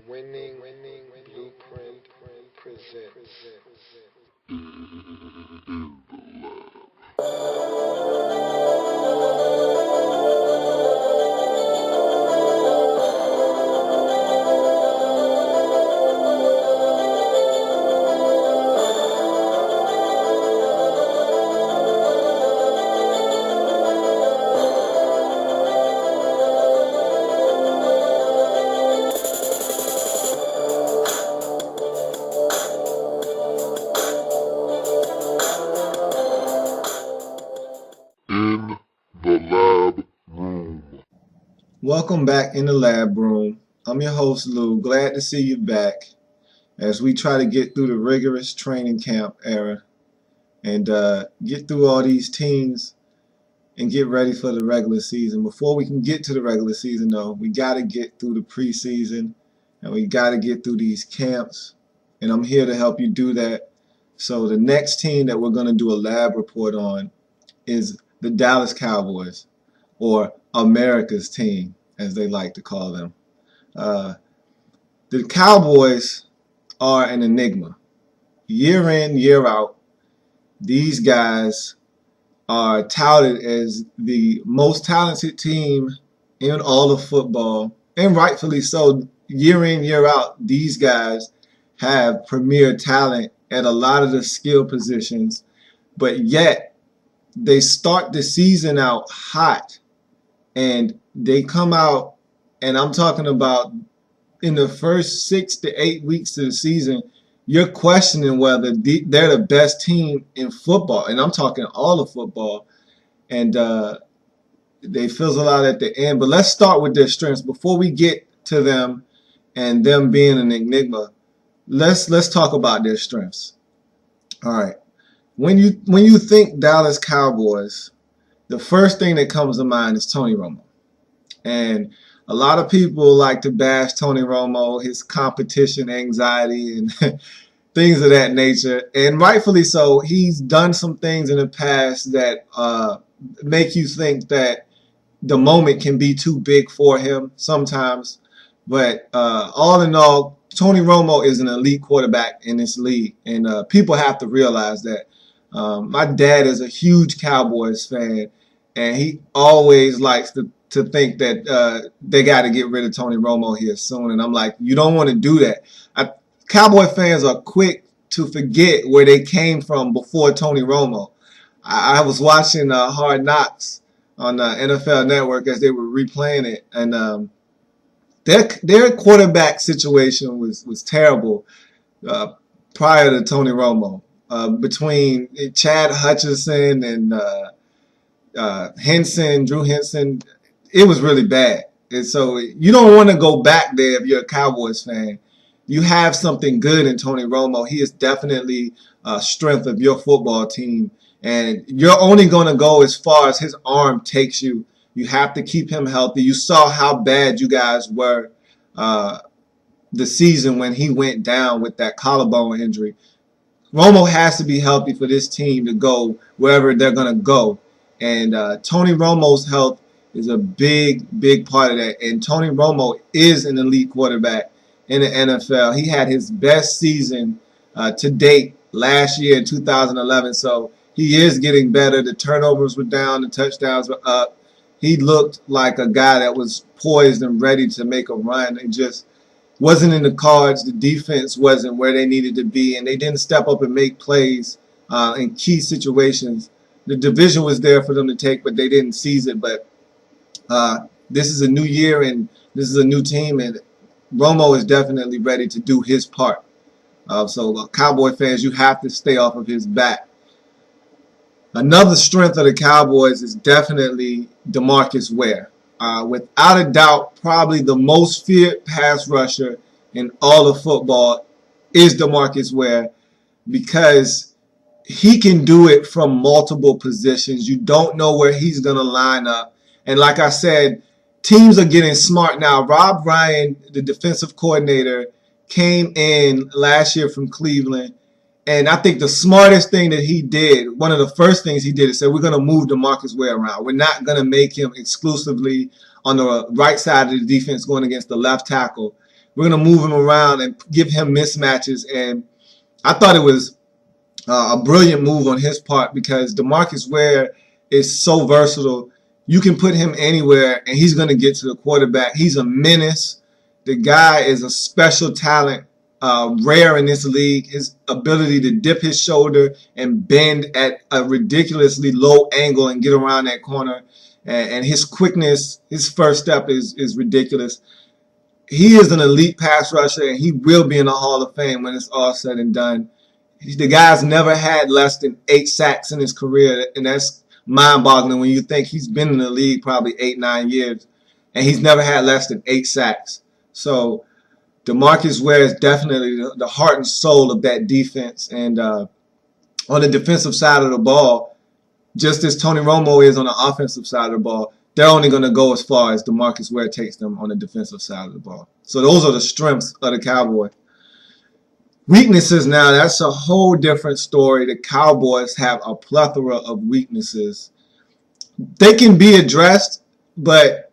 winning blueprint presents. In the lab room. Welcome back in the lab room. I'm your host, Lou. Glad to see you back as we try to get through the rigorous training camp era and get through all these teams and get ready for the regular season. Before we can get to the regular season, though, we got to get through the preseason and we got to get through these camps. And I'm here to help you do that. So the next team that we're going to do a lab report on is the Dallas Cowboys, or America's team, as they like to call them. The Cowboys are an enigma. Year in, year out, these guys are touted as the most talented team in all of football, and rightfully so. Year in, year out, these guys have premier talent at a lot of the skill positions, but yet they start the season out hot and they come out, and I'm talking about in the first 6 to 8 weeks of the season, you're questioning whether they're the best team in football, and I'm talking all of football, and they fizzle out at the end. But let's start with their strengths before we get to them and them being an enigma. Let's talk about their strengths. All right. When you think Dallas Cowboys, the first thing that comes to mind is Tony Romo. And a lot of people like to bash Tony Romo, his competition anxiety and things of that nature. And rightfully so. He's done some things in the past that make you think that the moment can be too big for him sometimes. But all in all, Tony Romo is an elite quarterback in this league. And people have to realize that. My dad is a huge Cowboys fan, and he always likes to think that they got to get rid of Tony Romo here soon. And I'm like, you don't want to do that. Cowboy fans are quick to forget where they came from before Tony Romo. I was watching Hard Knocks on the NFL Network as they were replaying it, and their quarterback situation was terrible prior to Tony Romo. Between Chad Hutchinson and Drew Henson, it was really bad. And so you don't want to go back there if you're a Cowboys fan. You have something good in Tony Romo. He is definitely a strength of your football team. And you're only going to go as far as his arm takes you. You have to keep him healthy. You saw how bad you guys were the season when he went down with that collarbone injury. Romo has to be healthy for this team to go wherever they're going to go. And Tony Romo's health is a big, big part of that. And Tony Romo is an elite quarterback in the NFL. He had his best season to date last year in 2011. So he is getting better. The turnovers were down. The touchdowns were up. He looked like a guy that was poised and ready to make a run. It just wasn't in the cards. The defense wasn't where they needed to be, and they didn't step up and make plays in key situations. The division was there for them to take, but they didn't seize it. But this is a new year, and this is a new team, and Romo is definitely ready to do his part. So Cowboy fans, you have to stay off of his back. Another strength of the Cowboys is definitely DeMarcus Ware. Without a doubt, probably the most feared pass rusher in all of football is DeMarcus Ware, because he can do it from multiple positions. You don't know where he's going to line up. And like I said, teams are getting smart now. Rob Ryan, the defensive coordinator, came in last year from Cleveland. And I think the smartest thing that he did, one of the first things he did, is say, we're going to move DeMarcus Ware around. We're not going to make him exclusively on the right side of the defense going against the left tackle. we're going to move him around and give him mismatches. And I thought it was a brilliant move on his part because DeMarcus Ware is so versatile. You can put him anywhere, and he's going to get to the quarterback. He's a menace. The guy is a special talent, rare in this league. His ability to dip his shoulder and bend at a ridiculously low angle and get around that corner. And his quickness, his first step is ridiculous. He is an elite pass rusher, and he will be in the Hall of Fame when it's all said and done. The guy's never had less than 8 sacks in his career, and that's mind-boggling when you think he's been in the league probably 8-9 years, and he's never had less than 8 sacks. So DeMarcus Ware is definitely the heart and soul of that defense. And on the defensive side of the ball, just as Tony Romo is on the offensive side of the ball, they're only going to go as far as DeMarcus Ware takes them on the defensive side of the ball. So those are the strengths of the Cowboys. Weaknesses now, that's a whole different story. The Cowboys have a plethora of weaknesses. They can be addressed, but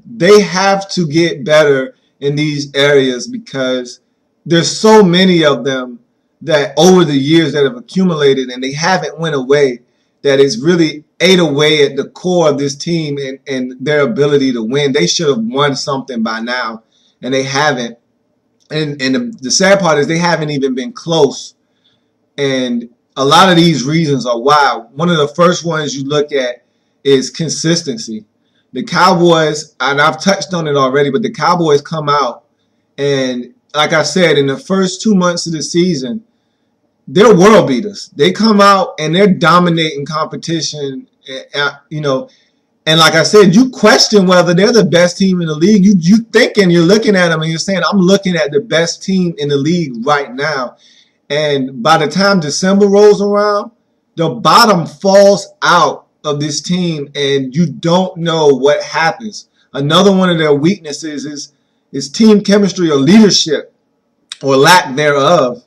they have to get better in these areas because there's so many of them that over the years that have accumulated and they haven't went away, that it's really ate away at the core of this team and their ability to win. They should have won something by now, and they haven't. And the sad part is they haven't even been close. And a lot of these reasons are why. One of the first ones you look at is consistency. The Cowboys, and I've touched on it already, but the Cowboys come out and, like I said, in the first 2 months of the season, they're world beaters. They come out and they're dominating competition, and like I said, you question whether they're the best team in the league. You thinking, you're looking at them and you're saying, I'm looking at the best team in the league right now. And by the time December rolls around, the bottom falls out of this team and you don't know what happens. Another one of their weaknesses is team chemistry or leadership or lack thereof.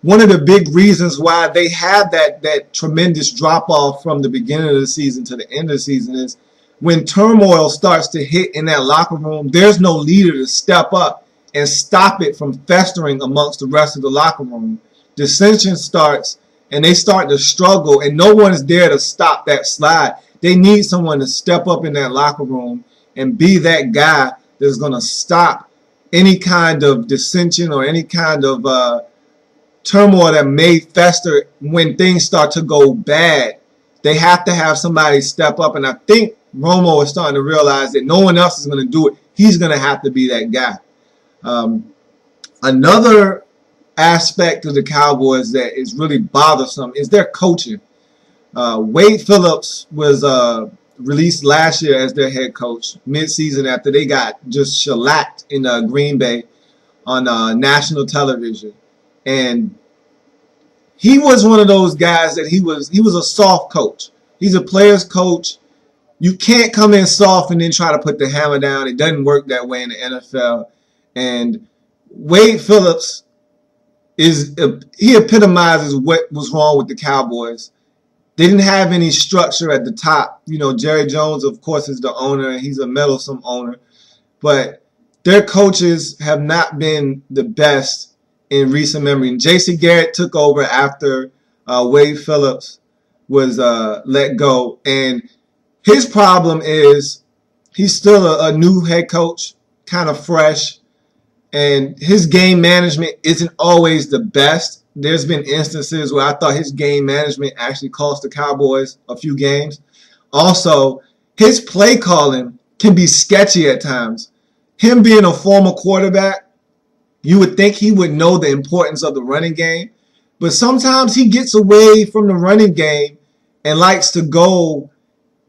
One of the big reasons why they have that tremendous drop-off from the beginning of the season to the end of the season is when turmoil starts to hit in that locker room, there's no leader to step up and stop it from festering amongst the rest of the locker room. Dissension starts, and they start to struggle, and no one is there to stop that slide. They need someone to step up in that locker room and be that guy that's going to stop any kind of dissension or any kind of turmoil that may fester when things start to go bad. They have to have somebody step up, and I think Romo is starting to realize that no one else is going to do it. He's going to have to be that guy. Another aspect of the Cowboys that is really bothersome is their coaching. Wade Phillips was released last year as their head coach mid-season after they got just shellacked in Green Bay on national television. And he was one of those guys that he was a soft coach. He's a player's coach. You can't come in soft and then try to put the hammer down. It doesn't work that way in the NFL. And Wade Phillips he epitomizes what was wrong with the Cowboys. They didn't have any structure at the top. Jerry Jones, of course, is the owner, and he's a meddlesome owner. But their coaches have not been the best in recent memory. And J.C. Garrett took over after Wade Phillips was let go. And his problem is he's still a new head coach, kind of fresh. And his game management isn't always the best. There's been instances where I thought his game management actually cost the Cowboys a few games. Also, his play calling can be sketchy at times. Him being a former quarterback, you would think he would know the importance of the running game, but sometimes he gets away from the running game and likes to go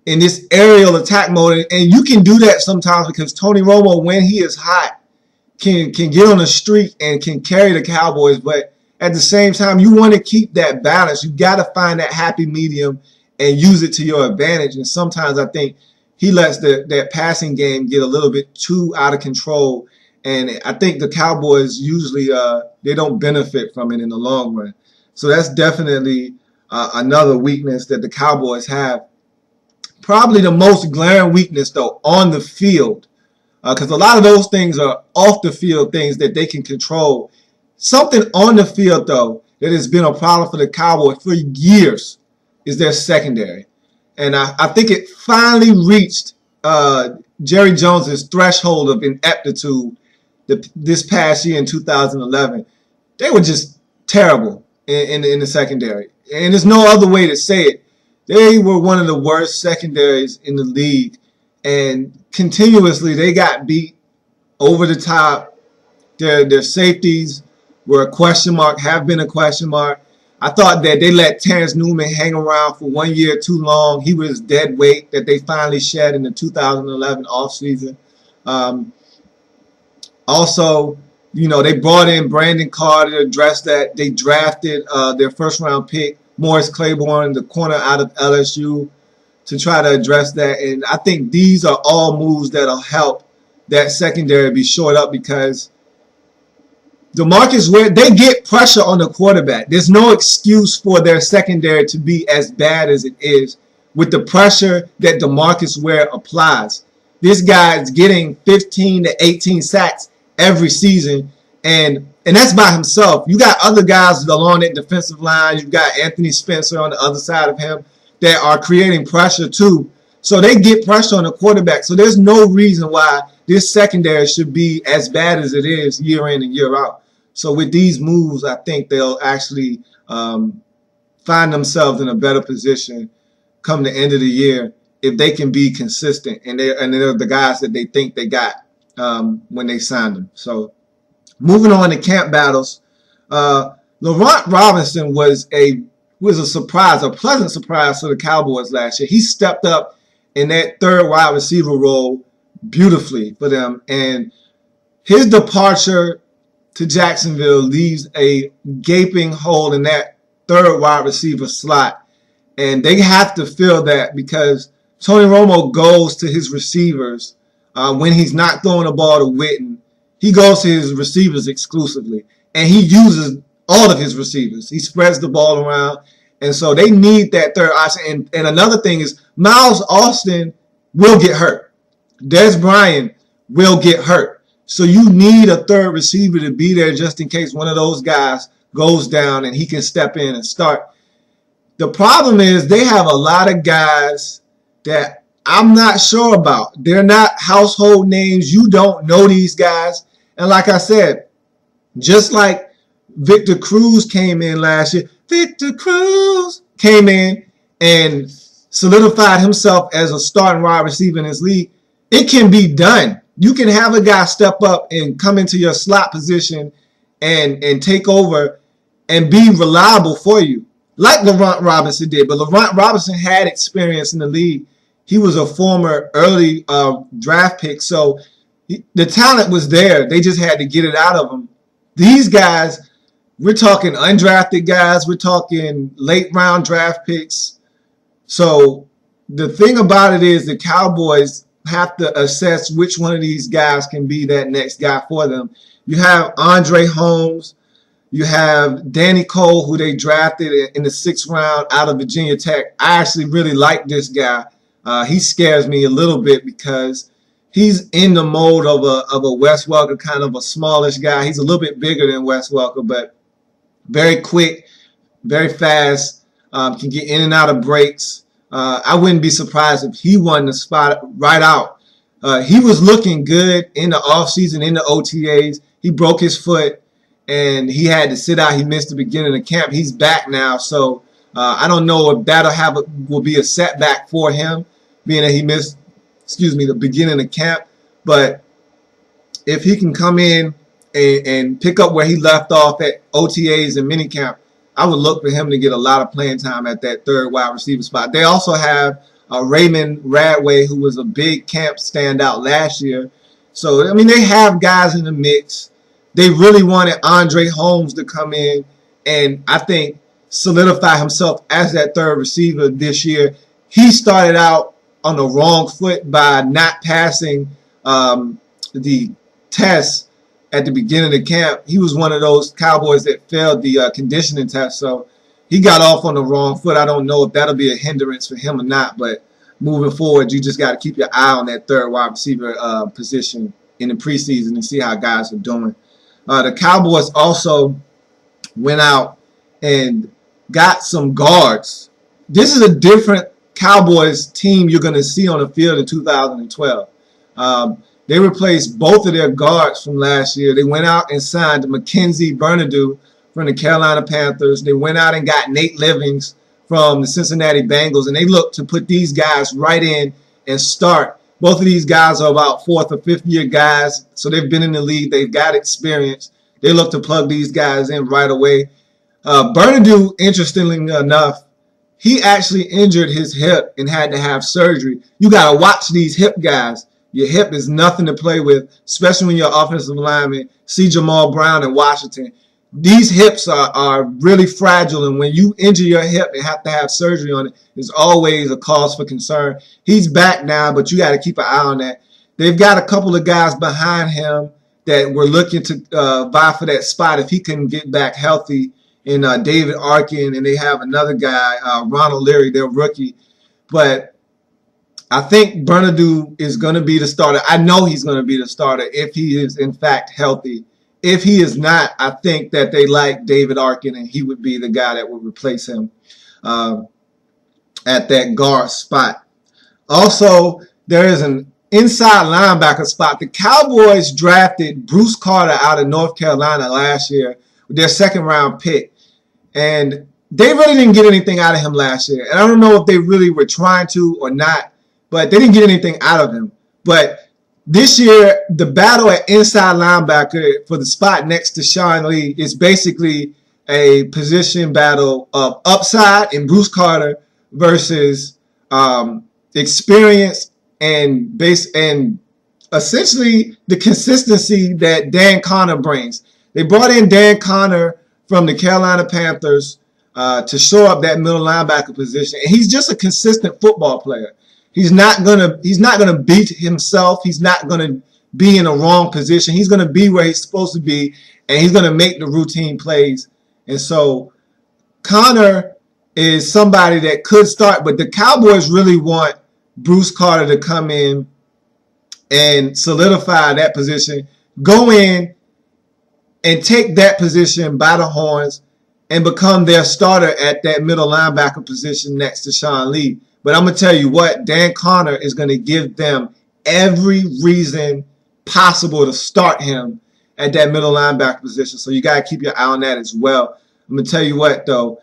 in this aerial attack mode. And you can do that sometimes because Tony Romo, when he is hot, can get on a streak and can carry the Cowboys. But at the same time, you want to keep that balance. You got to find that happy medium and use it to your advantage. And sometimes I think he lets that passing game get a little bit too out of control. And I think the Cowboys usually they don't benefit from it in the long run. So that's definitely another weakness that the Cowboys have. Probably the most glaring weakness, though, on the field because a lot of those things are off the field things that they can control. Something on the field, though, that has been a problem for the Cowboys for years is their secondary. And I think it finally reached Jerry Jones's threshold of ineptitude this past year in 2011. They were just terrible in the secondary. And there's no other way to say it. They were one of the worst secondaries in the league. And continuously they got beat over the top. Their safeties were a question mark, have been a question mark. I thought that they let Terrence Newman hang around for 1 year too long. He was dead weight that they finally shed in the 2011 offseason. Also, they brought in Brandon Carter to address that. They drafted their first-round pick, Morris Claiborne, the corner out of LSU, to try to address that. And I think these are all moves that'll help that secondary be shored up because DeMarcus Ware, they get pressure on the quarterback. There's no excuse for their secondary to be as bad as it is with the pressure that DeMarcus Ware applies. This guy is getting 15 to 18 sacks every season, and that's by himself. You got other guys along that defensive line. You've got Anthony Spencer on the other side of him that are creating pressure too. So they get pressure on the quarterback. So there's no reason why this secondary should be as bad as it is year in and year out. So with these moves, I think they'll actually find themselves in a better position come the end of the year if they can be consistent and they're the guys that they think they got when they signed them. So moving on to camp battles, Laurent Robinson was a surprise, a pleasant surprise for the Cowboys last year. He stepped up in that third wide receiver role beautifully for them, and his departure to Jacksonville leaves a gaping hole in that third wide receiver slot. And they have to fill that because Tony Romo goes to his receivers when he's not throwing the ball to Witten. He goes to his receivers exclusively. And he uses all of his receivers. He spreads the ball around. And so they need that third option. And another thing is Miles Austin will get hurt. Des Bryant will get hurt. So you need a third receiver to be there just in case one of those guys goes down and he can step in and start. The problem is they have a lot of guys that I'm not sure about. They're not household names. You don't know these guys. And like I said, just like Victor Cruz came in last year, Victor Cruz came in and solidified himself as a starting wide receiver in this league. It can be done. You can have a guy step up and come into your slot position and take over and be reliable for you, like Laurent Robinson did. But Laurent Robinson had experience in the league. He was a former early draft pick, so the talent was there. They just had to get it out of him. These guys, we're talking undrafted guys. We're talking late-round draft picks. So the thing about it is the Cowboys have to assess which one of these guys can be that next guy for them. You have Andre Holmes. You have Danny Cole, who they drafted in the 6th round out of Virginia Tech. I actually really like this guy. He scares me a little bit because he's in the mode of a Wes Welker, kind of a smallish guy. He's a little bit bigger than Wes Welker, but very quick, very fast, can get in and out of breaks. I wouldn't be surprised if he won the spot right out. He was looking good in the offseason, in the OTAs. He broke his foot, and he had to sit out. He missed the beginning of camp. He's back now, so I don't know if will be a setback for him, being that he missed, the beginning of camp. But if he can come in and pick up where he left off at OTAs and minicamp, I would look for him to get a lot of playing time at that third wide receiver spot. They also have Raymond Radway, who was a big camp standout last year. So, I mean, they have guys in the mix. They really wanted Andre Holmes to come in and, I think, solidify himself as that third receiver this year. He started out on the wrong foot by not passing the test at the beginning of camp. He was one of those Cowboys that failed the conditioning test, so he got off on the wrong foot. I don't know if that'll be a hindrance for him or not, but moving forward, you just got to keep your eye on that third wide receiver position in the preseason and see how guys are doing. The Cowboys also went out and got some guards. This is a different Cowboys team you're going to see on the field in 2012. They replaced both of their guards from last year. They went out and signed Mackenzie Bernardo from the Carolina Panthers. They went out and got Nate Livings from the Cincinnati Bengals, and they look to put these guys right in and start. Both of these guys are about fourth or fifth year guys, so they've been in the league. They've got experience. They look to plug these guys in right away. Bernardo, interestingly enough, he actually injured his hip and had to have surgery. You got to watch these hip guys. Your hip is nothing to play with, especially when you're offensive lineman. See Jamal Brown in Washington. These hips are really fragile, and when you injure your hip and have to have surgery on it, it's always a cause for concern. He's back now, but you got to keep an eye on that. They've got a couple of guys behind him that were looking to vie for that spot if he can get back healthy, in David Arkin, and they have another guy, Ronald Leary, their rookie. But I think Bernardo is going to be the starter. I know he's going to be the starter if he is, in fact, healthy. If he is not, I think that they like David Arkin, and he would be the guy that would replace him at that guard spot. Also, there is an inside linebacker spot. The Cowboys drafted Bruce Carter out of North Carolina last year with their second-round pick. And they really didn't get anything out of him last year. And I don't know if they really were trying to or not, but they didn't get anything out of him. But this year, the battle at inside linebacker for the spot next to Sean Lee is basically a position battle of upside in Bruce Carter versus experience and essentially the consistency that Dan Connor brings. They brought in Dan Connor from the Carolina Panthers to shore up that middle linebacker position, and he's just a consistent football player. He's not gonna beat himself. He's not gonna be in the wrong position. He's gonna be where he's supposed to be, and he's gonna make the routine plays. And so Connor is somebody that could start, but the Cowboys really want Bruce Carter to come in and solidify that position, go in and take that position by the horns and become their starter at that middle linebacker position next to Sean Lee. But I'm going to tell you what, Dan Connor is going to give them every reason possible to start him at that middle linebacker position. So you got to keep your eye on that as well. I'm going to tell you what, though,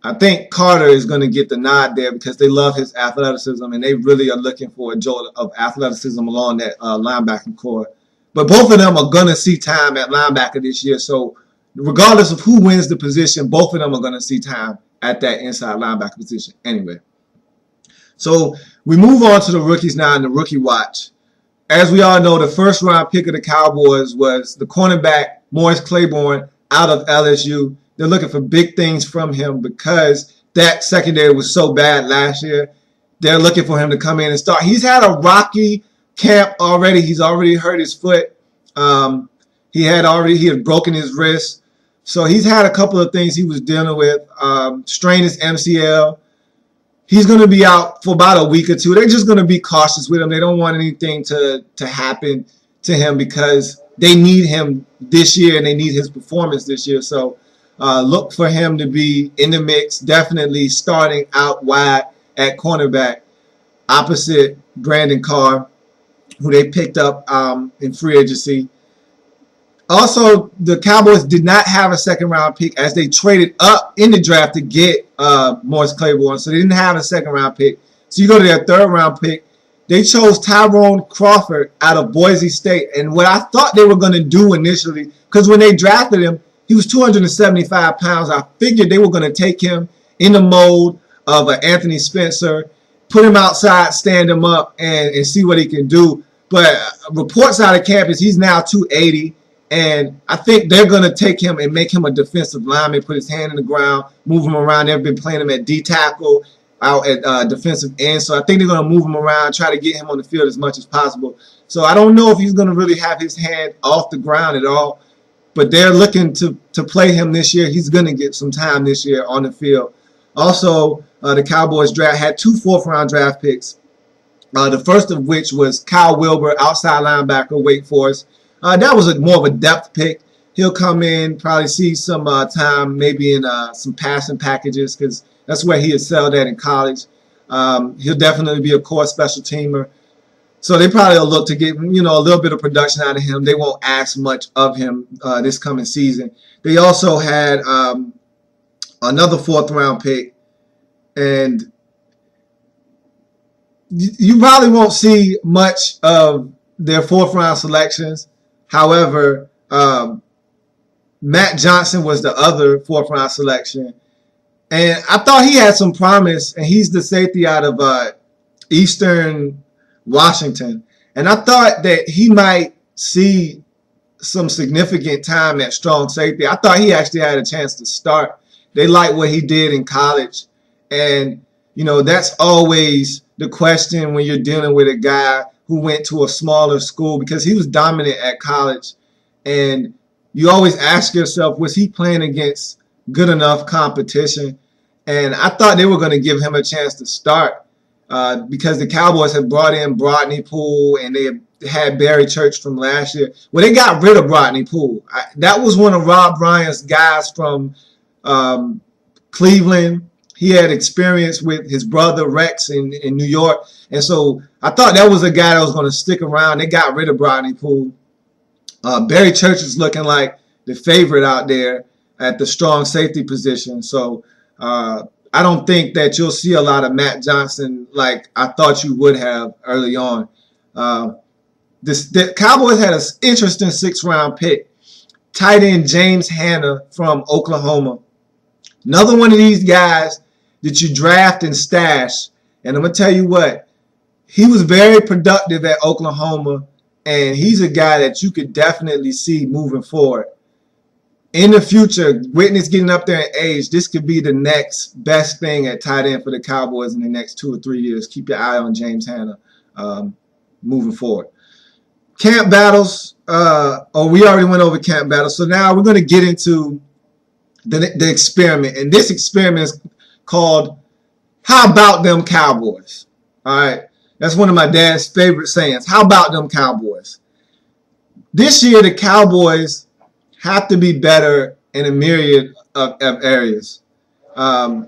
I think Carter is going to get the nod there because they love his athleticism, and they really are looking for a jolt of athleticism along that linebacking core. But both of them are going to see time at linebacker this year. So regardless of who wins the position, both of them are going to see time at that inside linebacker position anyway. So we move on to the rookies now in the rookie watch. As we all know, the first round pick of the Cowboys was the cornerback Morris Claiborne out of LSU. They're looking for big things from him because that secondary was so bad last year. They're looking for him to come in and start. He's had a rocky camp already. He's already hurt his foot. He had broken his wrist. So he's had a couple of things he was dealing with. Strained his MCL. He's going to be out for about a week or two. They're just going to be cautious with him. They don't want anything to happen to him because they need him this year and they need his performance this year. So look for him to be in the mix, definitely starting out wide at cornerback opposite Brandon Carr, who they picked up in free agency. Also, the Cowboys did not have a second-round pick as they traded up in the draft to get Morris Claiborne, so they didn't have a second-round pick. So you go to their third-round pick. They chose Tyrone Crawford out of Boise State, and what I thought they were going to do initially, because when they drafted him, he was 275 pounds. I figured they were going to take him in the mold of Anthony Spencer, put him outside, stand him up, and see what he can do. But reports out of camp is he's now 280. And I think they're going to take him and make him a defensive lineman, put his hand in the ground, move him around. They've been playing him at D-tackle, out at defensive end. So I think they're going to move him around, try to get him on the field as much as possible. So I don't know if he's going to really have his hand off the ground at all. But they're looking to play him this year. He's going to get some time this year on the field. Also, the Cowboys had 2 fourth-round draft picks. The first of which was Kyle Wilber, outside linebacker, Wake Forest. That was more of a depth pick. He'll come in, probably see some time, maybe in some passing packages, because that's where he excelled at in college. He'll definitely be a core special teamer. So they probably will look to get, a little bit of production out of him. They won't ask much of him this coming season. They also had another 4th-round pick, and you probably won't see much of their 4th-round selections. However, Matt Johnson was the other 4th-round selection. And I thought he had some promise, and he's the safety out of Eastern Washington. And I thought that he might see some significant time at strong safety. I thought he actually had a chance to start. They liked what he did in college. And, that's always the question when you're dealing with a guy who went to a smaller school, because he was dominant at college. And you always ask yourself, was he playing against good enough competition? And I thought they were going to give him a chance to start because the Cowboys had brought in Brodney Poole, and they had Barry Church from last year. Well, they got rid of Brodney Poole. That was one of Rob Bryant's guys from Cleveland. He had experience with his brother Rex in New York. And so I thought that was a guy that was going to stick around. They got rid of Brodney Poole. Barry Church is looking like the favorite out there at the strong safety position. So I don't think that you'll see a lot of Matt Johnson like I thought you would have early on. The Cowboys had an interesting 6th-round pick. Tight end James Hanna from Oklahoma. Another one of these guys that you draft and stash. And I'm going to tell you what, he was very productive at Oklahoma, and he's a guy that you could definitely see moving forward. In the future, Whitney's getting up there in age. This could be the next best thing at tight end for the Cowboys in the next 2 or 3 years. Keep your eye on James Hanna moving forward. Camp battles. We already went over camp battles. So now we're going to get into the experiment. And this experiment is called, how about them Cowboys? All right. That's one of my dad's favorite sayings. How about them Cowboys? This year, the Cowboys have to be better in a myriad of areas. And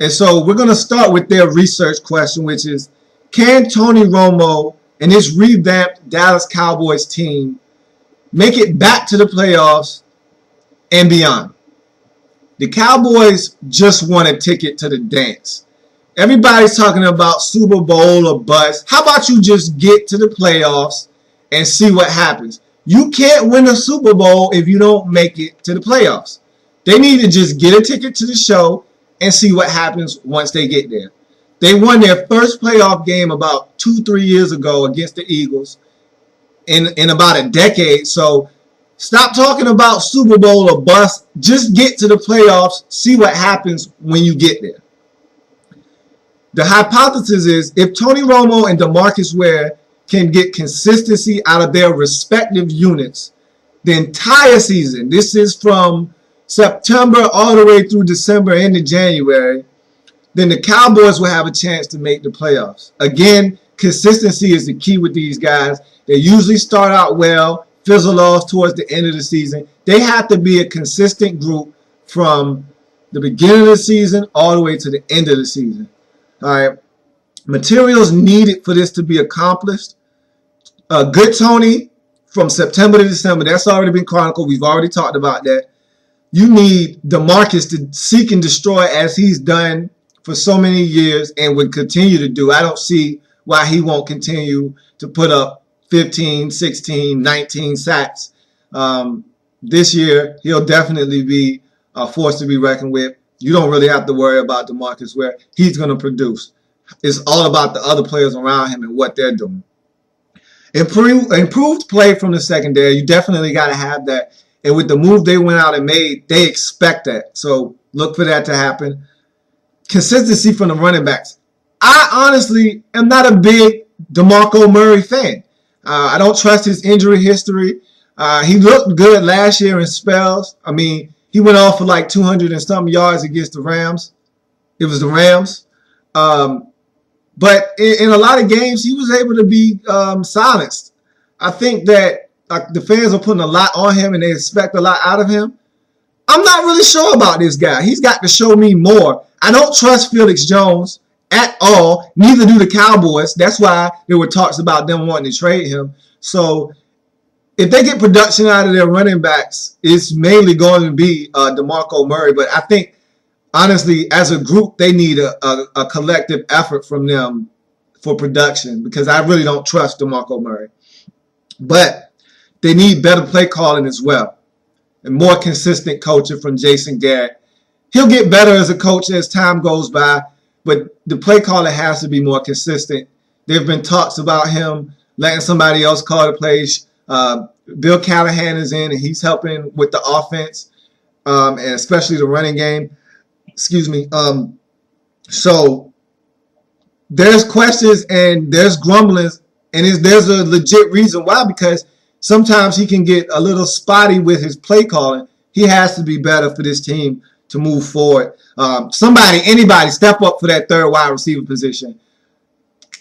so we're going to start with their research question, which is, can Tony Romo and his revamped Dallas Cowboys team make it back to the playoffs and beyond? The Cowboys just won a ticket to the dance. Everybody's talking about Super Bowl or bust. How about you just get to the playoffs and see what happens? You can't win a Super Bowl if you don't make it to the playoffs. They need to just get a ticket to the show and see what happens once they get there. They won their first playoff game about 2-3 years ago against the Eagles in about a decade. So stop talking about Super Bowl or bust. Just get to the playoffs, see what happens when you get there. The hypothesis is, if Tony Romo and DeMarcus Ware can get consistency out of their respective units, the entire season, this is from September all the way through December into January, then the Cowboys will have a chance to make the playoffs. Again, consistency is the key with these guys. They usually start out well, fizzle off towards the end of the season. They have to be a consistent group from the beginning of the season all the way to the end of the season. All right, materials needed for this to be accomplished. Good Tony from September to December, that's already been chronicled. We've already talked about that. You need DeMarcus to seek and destroy as he's done for so many years and would continue to do. I don't see why he won't continue to put up 15, 16, 19 sacks. This year, he'll definitely be a force to be reckoned with. You don't really have to worry about DeMarcus Ware. He's going to produce. It's all about the other players around him and what they're doing. Improved play from the secondary. You definitely got to have that. And with the move they went out and made, they expect that. So look for that to happen. Consistency from the running backs. I honestly am not a big DeMarco Murray fan. I don't trust his injury history. He looked good last year in spells. I mean, he went off for like 200 and something yards against the Rams. It was the Rams. But in a lot of games, he was able to be silenced. I think that the fans are putting a lot on him and they expect a lot out of him. I'm not really sure about this guy. He's got to show me more. I don't trust Felix Jones at all. Neither do the Cowboys. That's why there were talks about them wanting to trade him. So if they get production out of their running backs, it's mainly going to be DeMarco Murray. But I think, honestly, as a group, they need a collective effort from them for production because I really don't trust DeMarco Murray. But they need better play calling as well and more consistent coaching from Jason Garrett. He'll get better as a coach as time goes by, but the play calling has to be more consistent. There have been talks about him letting somebody else call the plays. Bill Callahan is in, and he's helping with the offense and especially the running game. Excuse me. So there's questions and there's grumblings, and there's a legit reason why, because sometimes he can get a little spotty with his play calling. He has to be better for this team to move forward. Anybody step up for that third wide receiver position.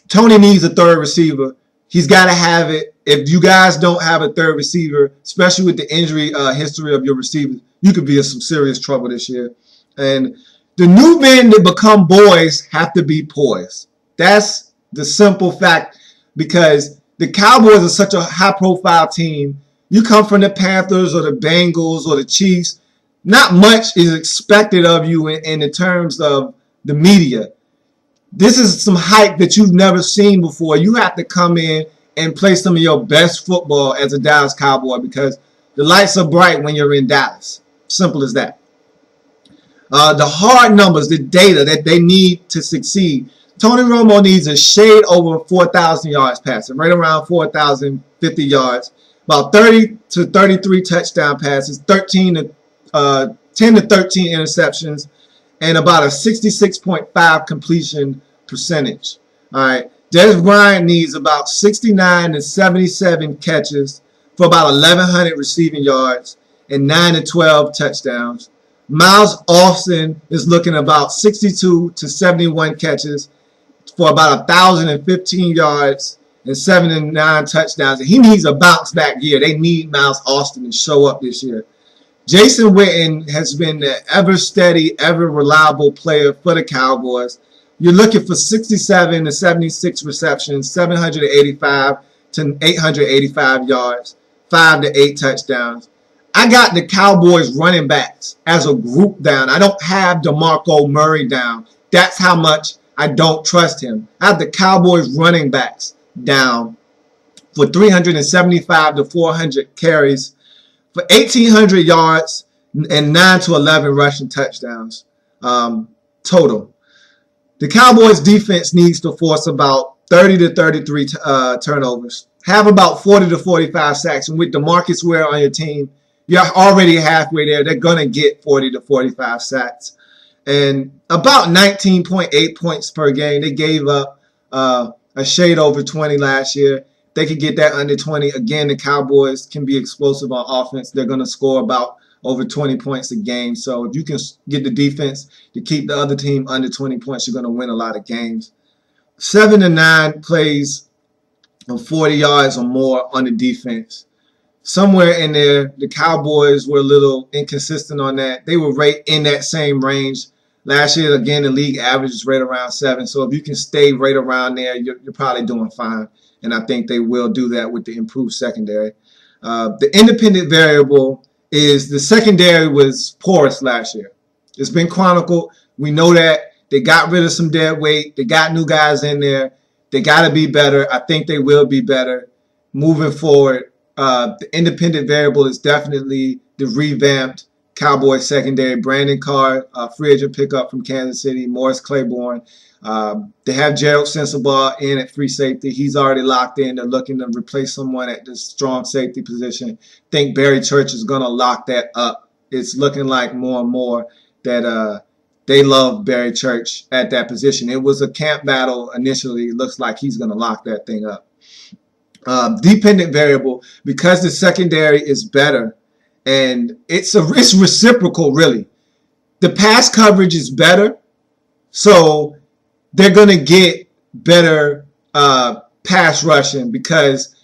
Tony needs a third receiver. He's got to have it. If you guys don't have a third receiver, especially with the injury history of your receivers, you could be in some serious trouble this year. And the new men that become boys have to be poised. That's the simple fact, because the Cowboys are such a high-profile team. You come from the Panthers or the Bengals or the Chiefs, not much is expected of you in the terms of the media. This is some hype that you've never seen before. You have to come in and play some of your best football as a Dallas Cowboy because the lights are bright when you're in Dallas. Simple as that. The hard numbers, the data that they need to succeed. Tony Romo needs a shade over 4,000 yards passing, right around 4,050 yards, about 30 to 33 touchdown passes, 10 to 13 interceptions, and about a 66.5 completion percentage. All right. Des Bryant needs about 69 to 77 catches for about 1,100 receiving yards and 9 to 12 touchdowns. Miles Austin is looking about 62 to 71 catches for about 1,015 yards and 7 to 9 touchdowns. And he needs a bounce back year. They need Miles Austin to show up this year. Jason Witten has been the ever steady, ever reliable player for the Cowboys. You're looking for 67 to 76 receptions, 785 to 885 yards, 5 to 8 touchdowns. I got the Cowboys running backs as a group down. I don't have DeMarco Murray down. That's how much I don't trust him. I have the Cowboys running backs down for 375 to 400 carries, for 1,800 yards and 9 to 11 rushing touchdowns total. The Cowboys defense needs to force about 30 to 33 turnovers, have about 40 to 45 sacks, and with DeMarcus Ware on your team, you're already halfway there. They're going to get 40 to 45 sacks. And about 19.8 points per game. They gave up a shade over 20 last year. They could get that under 20. Again, the Cowboys can be explosive on offense. They're going to score about over 20 points a game. So if you can get the defense to keep the other team under 20 points, you're going to win a lot of games. 7 to 9 plays of 40 yards or more on the defense. Somewhere in there, the Cowboys were a little inconsistent on that. They were right in that same range. Last year, again, the league average is right around 7. So if you can stay right around there, you're probably doing fine. And I think they will do that with the improved secondary. The independent variable is the secondary was porous last year. It's been chronicled. We know that. They got rid of some dead weight. They got new guys in there. They got to be better. I think they will be better moving forward. The independent variable is definitely the revamped Cowboys secondary. Brandon Carr, free agent pickup from Kansas City. Morris Claiborne. They have Gerald Sensabaugh in at free safety. He's already locked in. They're looking to replace someone at the strong safety position. I think Barry Church is going to lock that up. It's looking like more and more that they love Barry Church at that position. It was a camp battle initially. It looks like he's going to lock that thing up. Dependent variable, because the secondary is better, and it's reciprocal, really. The pass coverage is better So they're going to get better pass rushing because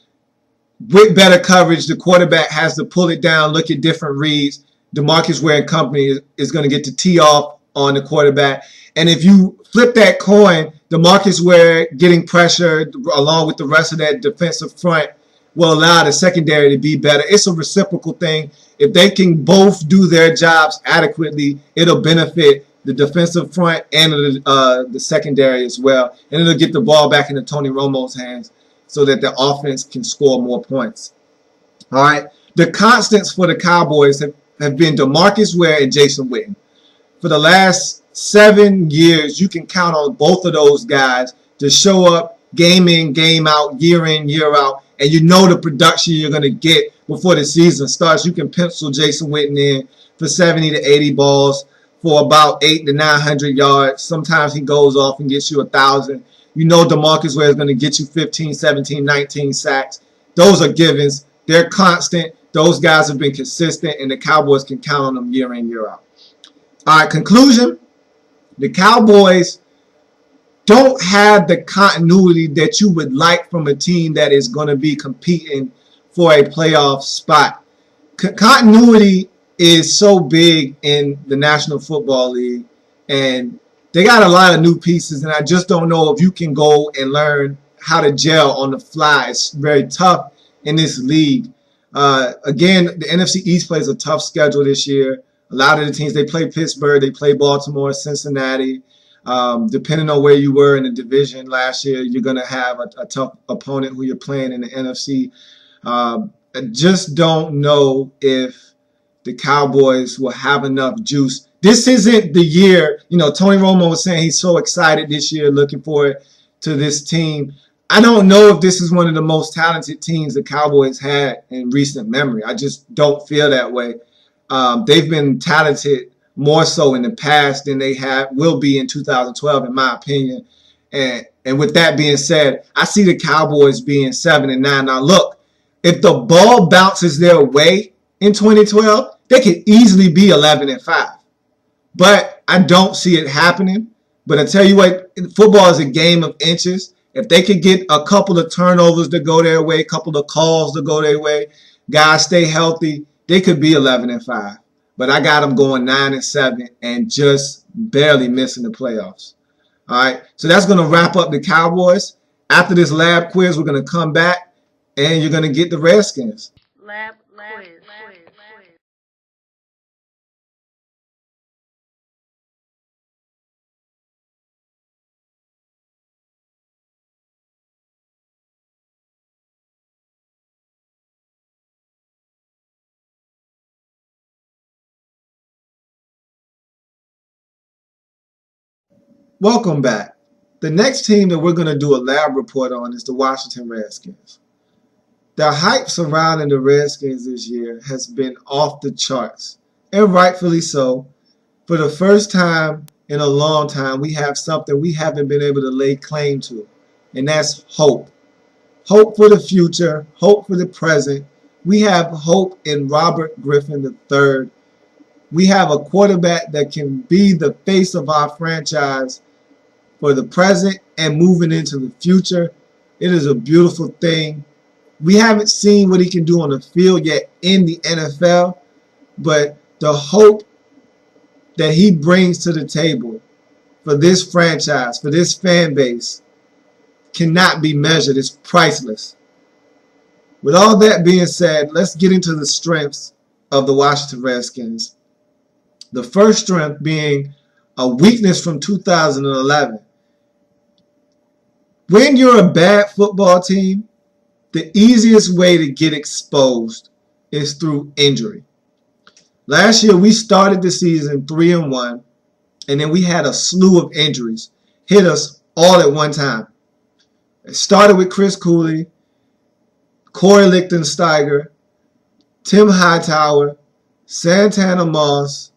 with better coverage, the quarterback has to pull it down, look at different reads. DeMarcus Ware and company is going to get to tee off on the quarterback. And if you flip that coin, DeMarcus Ware getting pressure along with the rest of that defensive front will allow the secondary to be better. It's a reciprocal thing. If they can both do their jobs adequately, it'll benefit the defensive front and the secondary as well. And it'll get the ball back into Tony Romo's hands so that the offense can score more points. All right. The constants for the Cowboys have been DeMarcus Ware and Jason Witten. For the last 7 years, you can count on both of those guys to show up game in, game out, year in, year out, and you know the production you're going to get before the season starts. You can pencil Jason Witten in for 70 to 80 balls for about 800 to 900 yards. Sometimes he goes off and gets you 1,000. You know DeMarcus Ware is going to get you 15, 17, 19 sacks. Those are givens. They're constant. Those guys have been consistent, and the Cowboys can count on them year in, year out. All right, conclusion. The Cowboys don't have the continuity that you would like from a team that is going to be competing for a playoff spot. Continuity is so big in the National Football League, and they got a lot of new pieces, and I just don't know if you can go and learn how to gel on the fly. It's very tough in this league. Again, the NFC East plays a tough schedule this year. A lot of the teams, they play Pittsburgh, they play Baltimore, Cincinnati. Depending on where you were in the division last year, you're going to have a tough opponent who you're playing in the NFC. I just don't know if the Cowboys will have enough juice. This isn't the year, Tony Romo was saying he's so excited this year, looking forward to this team. I don't know if this is one of the most talented teams the Cowboys had in recent memory. I just don't feel that way. They've been talented more so in the past than they will be in 2012, in my opinion. And with that being said, I see the Cowboys being 7-9. Now, look, if the ball bounces their way in 2012, they could easily be 11-5. But I don't see it happening. But I tell you what, football is a game of inches. If they could get a couple of turnovers to go their way, a couple of calls to go their way, guys stay healthy, they could be 11-5. But I got them going 9-7 and just barely missing the playoffs. All right, so that's going to wrap up the Cowboys. After this lab quiz, we're going to come back and you're going to get the Redskins. Lab quiz. Welcome back. The next team that we're going to do a lab report on is the Washington Redskins. The hype surrounding the Redskins this year has been off the charts, and rightfully so. For the first time in a long time, we have something we haven't been able to lay claim to, and that's hope. Hope for the future, hope for the present. We have hope in Robert Griffin III. We have a quarterback that can be the face of our franchise for the present and moving into the future. It is a beautiful thing. We haven't seen what he can do on the field yet in the NFL, but the hope that he brings to the table for this franchise, for this fan base, cannot be measured. It's priceless. With all that being said, let's get into the strengths of the Washington Redskins. The first strength being a weakness from 2011. When you're a bad football team, the easiest way to get exposed is through injury. Last year, we started the season 3-1, and then we had a slew of injuries hit us all at one time. It started with Chris Cooley, Corey Lichtensteiger, Tim Hightower, Santana Moss.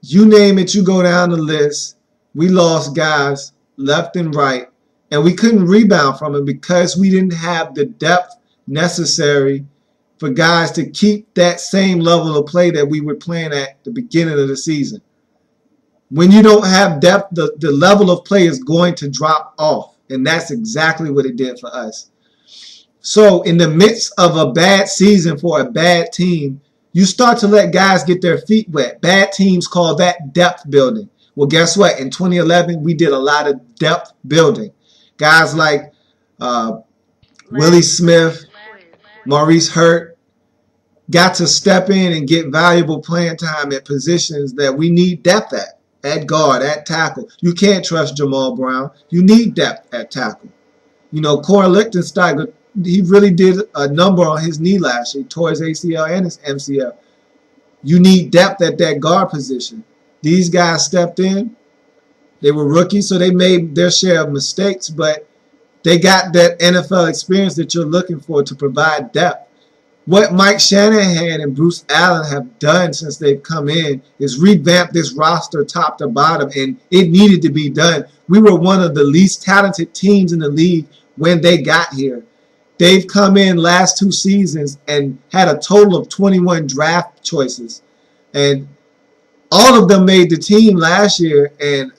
You name it, you go down the list. We lost guys left and right, and we couldn't rebound from it because we didn't have the depth necessary for guys to keep that same level of play that we were playing at the beginning of the season. When you don't have depth, the level of play is going to drop off. And that's exactly what it did for us. So in the midst of a bad season for a bad team, you start to let guys get their feet wet. Bad teams call that depth building. Well, guess what? In 2011, we did a lot of depth building. Guys like Willie Smith, Maurice Hurt got to step in and get valuable playing time at positions that we need depth at guard, at tackle. You can't trust Jamal Brown. You need depth at tackle. You know, Corey Lichtensteiger, he really did a number on his knee last year. He tore his ACL and his MCL. You need depth at that guard position. These guys stepped in. They were rookies, so they made their share of mistakes, but they got that NFL experience that you're looking for to provide depth. What Mike Shanahan and Bruce Allen have done since they've come in is revamp this roster top to bottom, and it needed to be done. We were one of the least talented teams in the league when they got here. They've come in last 2 seasons and had a total of 21 draft choices, and all of them made the team last year, and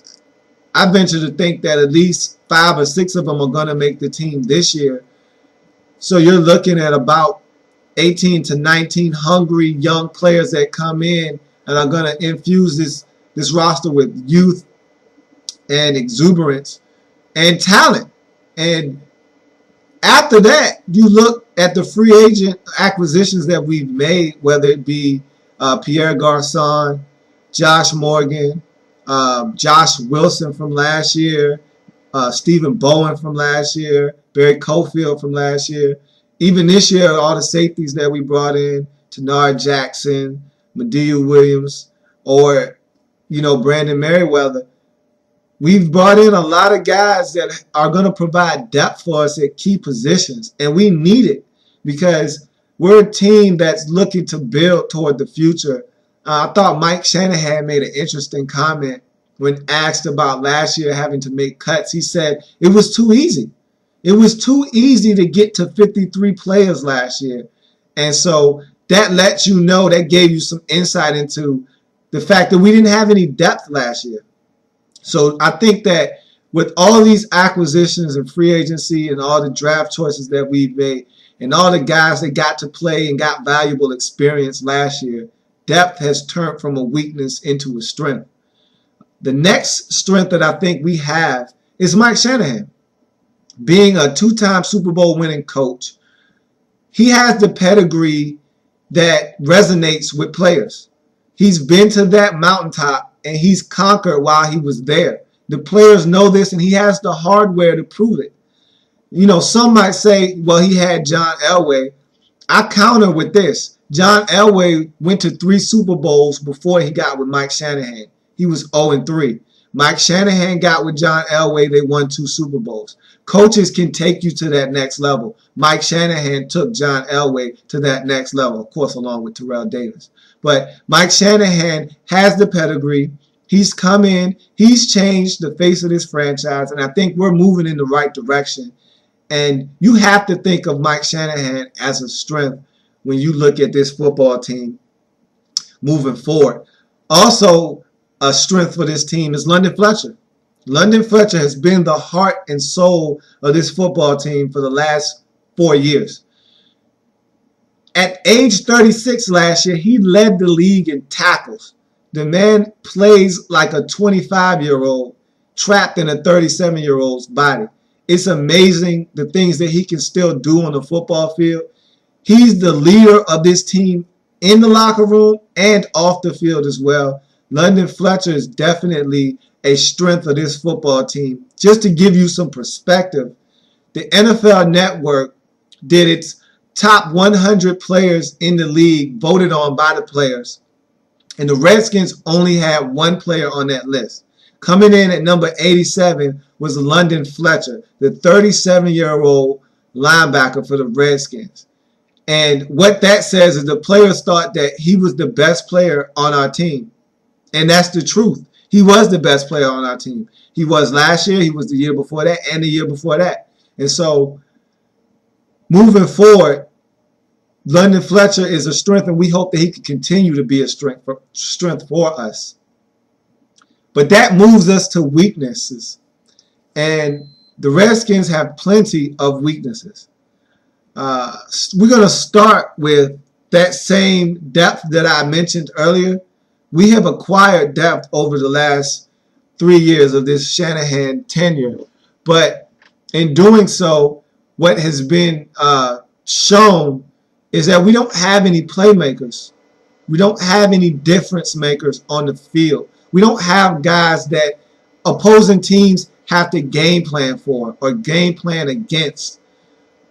I venture to think that at least 5 or 6 of them are going to make the team this year. So you're looking at about 18 to 19 hungry young players that come in and are going to infuse this roster with youth and exuberance and talent. And after that, you look at the free agent acquisitions that we've made, whether it be Pierre Garçon, Josh Morgan, Josh Wilson from last year, Stephen Bowen from last year, Barry Cofield from last year. Even this year, all the safeties that we brought in, Tenard Jackson, Madieu Williams, or, Brandon Merriweather, we've brought in a lot of guys that are going to provide depth for us at key positions, and we need it because we're a team that's looking to build toward the future. I thought Mike Shanahan made an interesting comment when asked about last year having to make cuts. He said it was too easy. It was too easy to get to 53 players last year. And so that lets you know, that gave you some insight into the fact that we didn't have any depth last year. So I think that with all these acquisitions and free agency and all the draft choices that we've made and all the guys that got to play and got valuable experience last year, depth has turned from a weakness into a strength. The next strength that I think we have is Mike Shanahan. Being a 2-time Super Bowl winning coach, he has the pedigree that resonates with players. He's been to that mountaintop and he's conquered while he was there. The players know this and he has the hardware to prove it. Some might say, well, he had John Elway. I counter with this. John Elway went to 3 Super Bowls before he got with Mike Shanahan. He was 0-3. Mike Shanahan got with John Elway. They won 2 Super Bowls. Coaches can take you to that next level. Mike Shanahan took John Elway to that next level, of course, along with Terrell Davis. But Mike Shanahan has the pedigree. He's come in. He's changed the face of this franchise, and I think we're moving in the right direction. And you have to think of Mike Shanahan as a strength when you look at this football team moving forward. Also, a strength for this team is London Fletcher. London Fletcher has been the heart and soul of this football team for the last 4 years. At age 36 last year, he led the league in tackles. The man plays like a 25-year-old trapped in a 37-year-old's body. It's amazing the things that he can still do on the football field. He's the leader of this team in the locker room and off the field as well. London Fletcher is definitely a strength of this football team. Just to give you some perspective, the NFL Network did its top 100 players in the league voted on by the players. And the Redskins only had 1 player on that list. Coming in at number 87 was London Fletcher, the 37-year-old linebacker for the Redskins. And what that says is the players thought that he was the best player on our team. And that's the truth. He was the best player on our team. He was last year, he was the year before that, and the year before that. And so, moving forward, London Fletcher is a strength, and we hope that he can continue to be a strength for us. But that moves us to weaknesses. And the Redskins have plenty of weaknesses. We're going to start with that same depth that I mentioned earlier. We have acquired depth over the last 3 years of this Shanahan tenure. But in doing so, what has been shown is that we don't have any playmakers. We don't have any difference makers on the field. We don't have guys that opposing teams have to game plan for or game plan against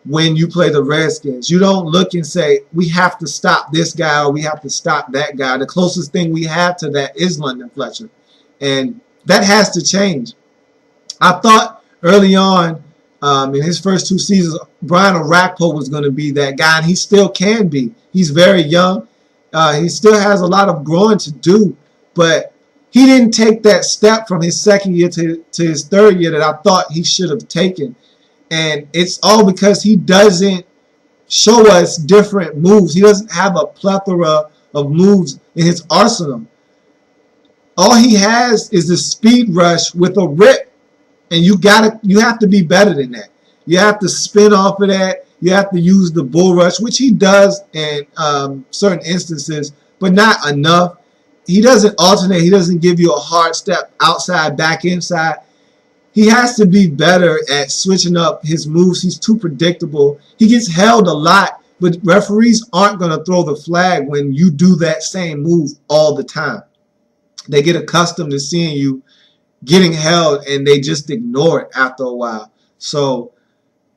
when you play the Redskins. You don't look and say, we have to stop this guy or we have to stop that guy. The closest thing we have to that is London Fletcher. And that has to change. I thought early on in his first 2 seasons, Brian Orakpo was going to be that guy, and he still can be. He's very young. He still has a lot of growing to do, but he didn't take that step from his second year to his third year that I thought he should have taken. And it's all because he doesn't show us different moves. He doesn't have a plethora of moves in his arsenal. All he has is the speed rush with a rip. And you have to be better than that. You have to spin off of that. You have to use the bull rush, which he does in certain instances, but not enough. He doesn't alternate. He doesn't give you a hard step outside, back, inside. He has to be better at switching up his moves. He's too predictable. He gets held a lot, but referees aren't going to throw the flag when you do that same move all the time. They get accustomed to seeing you getting held, and they just ignore it after a while. So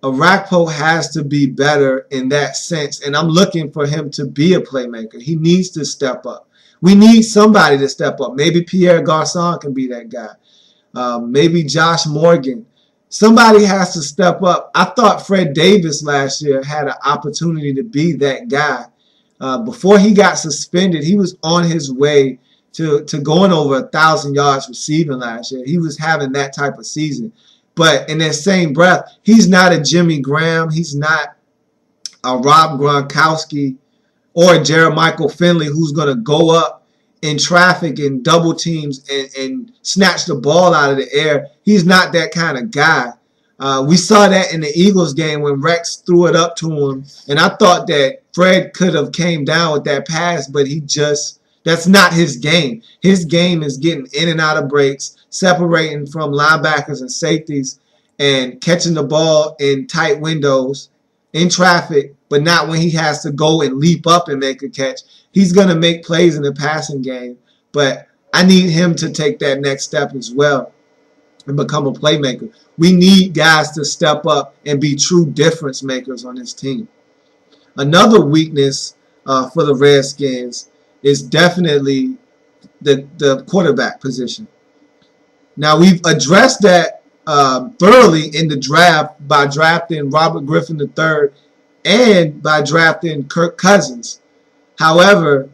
Orakpo has to be better in that sense, and I'm looking for him to be a playmaker. He needs to step up. We need somebody to step up. Maybe Pierre Garçon can be that guy. Maybe Josh Morgan. Somebody has to step up. I thought Fred Davis last year had an opportunity to be that guy. Before he got suspended, he was on his way to going over 1,000 yards receiving last year. He was having that type of season. But in that same breath, he's not a Jimmy Graham. He's not a Rob Gronkowski or a Jeremichael Finley who's going to go up in traffic and double teams and snatch the ball out of the air. He's not that kind of guy. We saw that in the Eagles game when Rex threw it up to him. And I thought that Fred could have came down with that pass, but that's not his game. His game is getting in and out of breaks, separating from linebackers and safeties, and catching the ball in tight windows, in traffic, but not when he has to go and leap up and make a catch. He's going to make plays in the passing game, but I need him to take that next step as well and become a playmaker. We need guys to step up and be true difference makers on this team. Another weakness for the Redskins is definitely the quarterback position. Now, we've addressed that thoroughly in the draft by drafting Robert Griffin III and by drafting Kirk Cousins. However,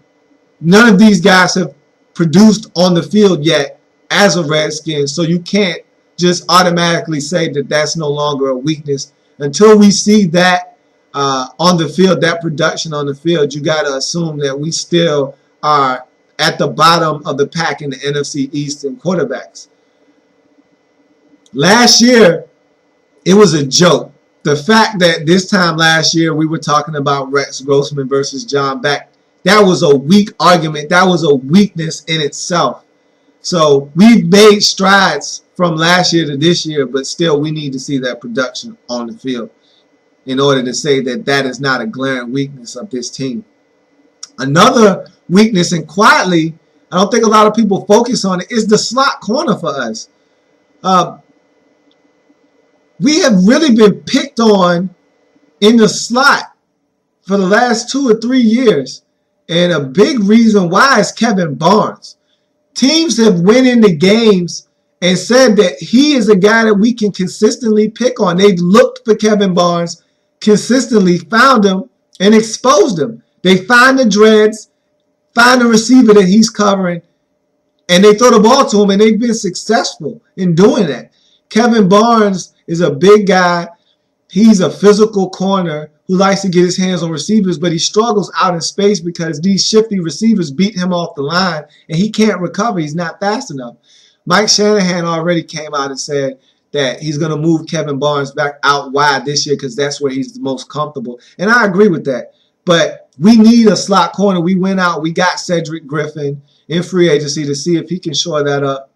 none of these guys have produced on the field yet as a Redskin, so you can't just automatically say that that's no longer a weakness. Until we see that on the field, that production on the field, you got to assume that we still are at the bottom of the pack in the NFC East in quarterbacks. Last year, it was a joke. The fact that this time last year we were talking about Rex Grossman versus John Beck, that was a weak argument. That was a weakness in itself. So we've made strides from last year to this year, but still we need to see that production on the field in order to say that that is not a glaring weakness of this team. Another weakness, and quietly, I don't think a lot of people focus on it, is the slot corner for us. We have really been picked on in the slot for the last 2 or 3 years. And a big reason why is Kevin Barnes. Teams have went into games and said that he is a guy that we can consistently pick on. They've looked for Kevin Barnes, consistently found him, and exposed him. They find the dreads, find the receiver that he's covering, and they throw the ball to him, and they've been successful in doing that. Kevin Barnes is a big guy. He's a physical corner who likes to get his hands on receivers, but he struggles out in space because these shifty receivers beat him off the line, and he can't recover. He's not fast enough. Mike Shanahan already came out and said that he's going to move Kevin Barnes back out wide this year because that's where he's the most comfortable. And I agree with that. But we need a slot corner. We went out. We got Cedric Griffin in free agency to see if he can shore that up.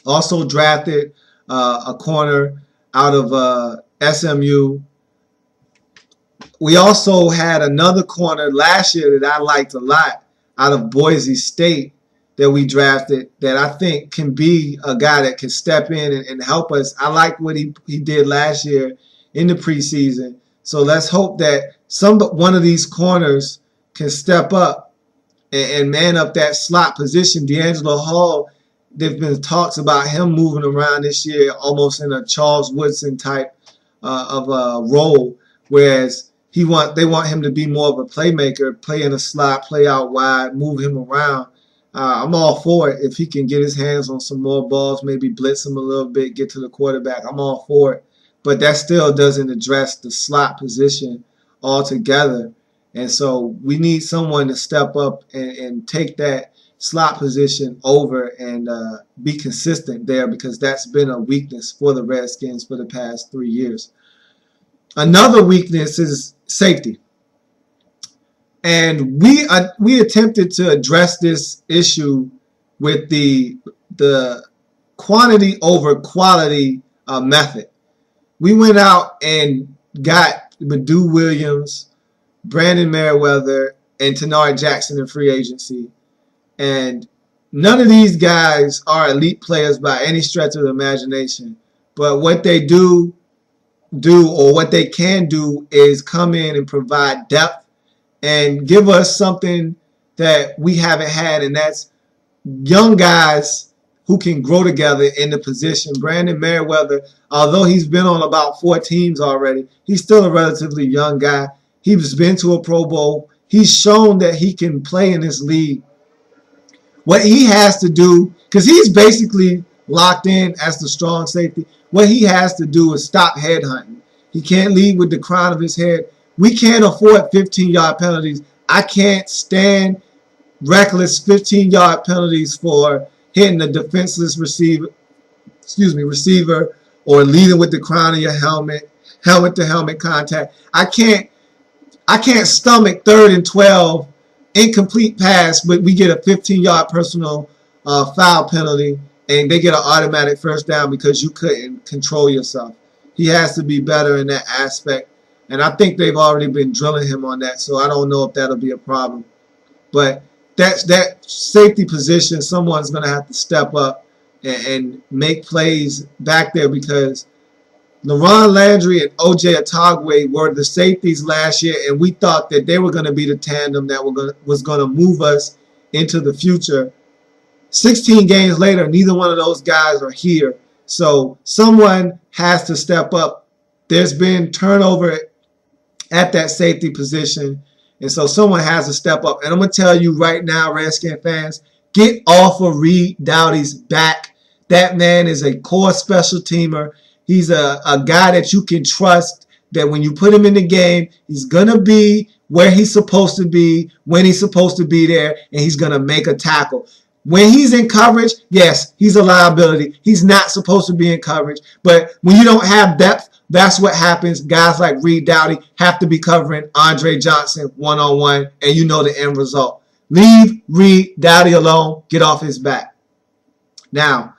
Also drafted a corner out of SMU. We also had another corner last year that I liked a lot out of Boise State that we drafted that I think can be a guy that can step in and help us. I like what he did last year in the preseason. So let's hope that one of these corners can step up and man up that slot position. D'Angelo Hall, there've been talks about him moving around this year almost in a Charles Woodson type of a role, whereas they want him to be more of a playmaker, play in a slot, play out wide, move him around. I'm all for it. If he can get his hands on some more balls, maybe blitz him a little bit, get to the quarterback, I'm all for it. But that still doesn't address the slot position altogether. And so we need someone to step up and take that slot position over and be consistent there, because that's been a weakness for the Redskins for the past 3 years. Another weakness is safety. And we attempted to address this issue with the quantity over quality method. We went out and got Madu Williams, Brandon Merriweather, and Tenard Jackson in free agency. And none of these guys are elite players by any stretch of the imagination. But what they do or what they can do is come in and provide depth and give us something that we haven't had, and that's young guys who can grow together in the position. Brandon Merriweather, although he's been on about 4 teams already, he's still a relatively young guy. He's been to a Pro Bowl. He's shown that he can play in this league. What he has to do, because he's basically locked in as the strong safety, what he has to do is stop headhunting. He can't lead with the crown of his head. We can't afford 15-yard penalties. I can't stand reckless 15-yard penalties for hitting a defenseless receiver, or leading with the crown of your helmet to helmet contact. I can't stomach 3rd and 12 incomplete pass, but we get a 15-yard personal foul penalty and they get an automatic first down because you couldn't control yourself. He has to be better in that aspect. And I think they've already been drilling him on that, so I don't know if that'll be a problem. But that safety position, someone's going to have to step up and make plays back there, because LaRon Landry and O.J. Atogwe were the safeties last year, and we thought that they were going to be the tandem that was going to move us into the future. 16 games later, neither one of those guys are here. So someone has to step up. There's been turnover at that safety position, and so someone has to step up. And I'm going to tell you right now, Redskin fans, get off of Reed Doughty's back. That man is a core special teamer. He's a guy that you can trust, that when you put him in the game, he's going to be where he's supposed to be, when he's supposed to be there, and he's going to make a tackle. When he's in coverage, yes, he's a liability. He's not supposed to be in coverage. But when you don't have depth, that's what happens. Guys like Reed Doughty have to be covering Andre Johnson one-on-one, and you know the end result. Leave Reed Doughty alone. Get off his back. Now,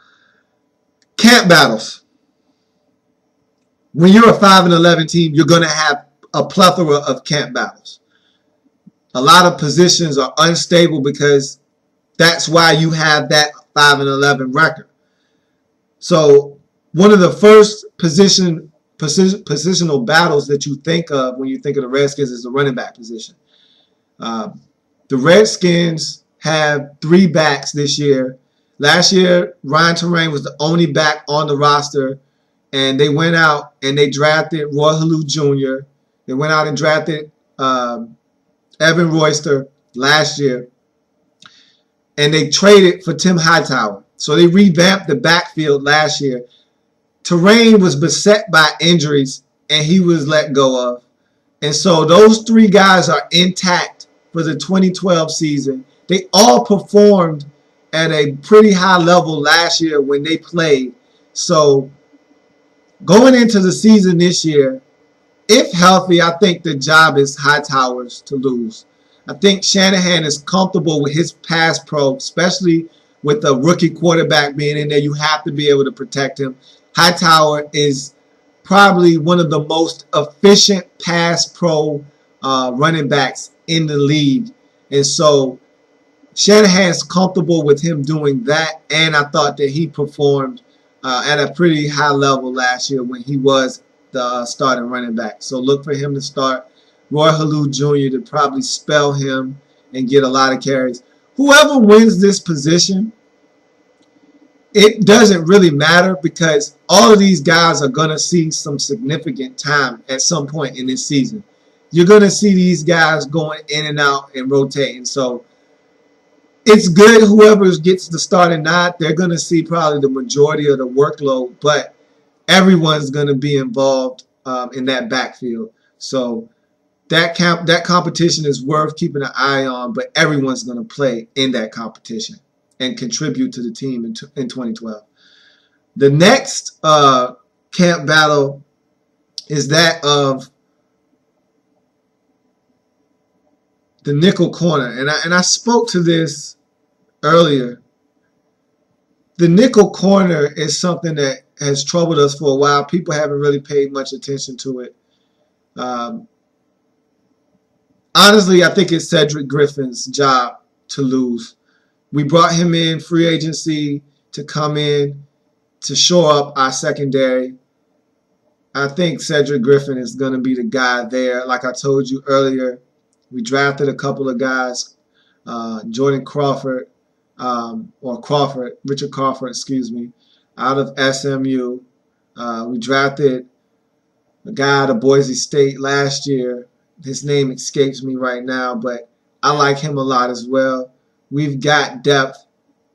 camp battles. When you're a 5-11 team, you're going to have a plethora of camp battles. A lot of positions are unstable because that's why you have that 5-11 record. So one of the first positional battles that you think of when you think of the Redskins is the running back position. The Redskins have 3 backs this year. Last year, Ryan Terrain was the only back on the roster, and they went out and they drafted Roy Halou Jr. They went out and drafted Evan Royster last year, and they traded for Tim Hightower. So they revamped the backfield last year. Terrain was beset by injuries, and he was let go of. And so those 3 guys are intact for the 2012 season. They all performed at a pretty high level last year when they played. So going into the season this year, if healthy, I think the job is Hightower's to lose. I think Shanahan is comfortable with his pass pro, especially with the rookie quarterback being in there. You have to be able to protect him. Hightower is probably one of the most efficient pass pro running backs in the league. And so Shanahan's comfortable with him doing that, and I thought that he performed at a pretty high level last year when he was the starting running back. So look for him to start. Roy Halou Jr. to probably spell him and get a lot of carries. Whoever wins this position, it doesn't really matter because all of these guys are going to see some significant time at some point in this season. You're going to see these guys going in and out and rotating. So it's good whoever gets the starting nod. They're going to see probably the majority of the workload, but everyone's going to be involved in that backfield. So that competition is worth keeping an eye on, but everyone's going to play in that competition and contribute to the team in 2012. The next camp battle is that of the nickel corner. And I spoke to this earlier. The nickel corner is something that has troubled us for a while. People haven't really paid much attention to it. Honestly, I think it's Cedric Griffin's job to lose. We brought him in free agency to come in to shore up our secondary. I think Cedric Griffin is going to be the guy there. Like I told you earlier, we drafted a couple of guys, Jordan Crawford, Richard Crawford, out of SMU. We drafted a guy out of Boise State last year. His name escapes me right now, but I like him a lot as well. We've got depth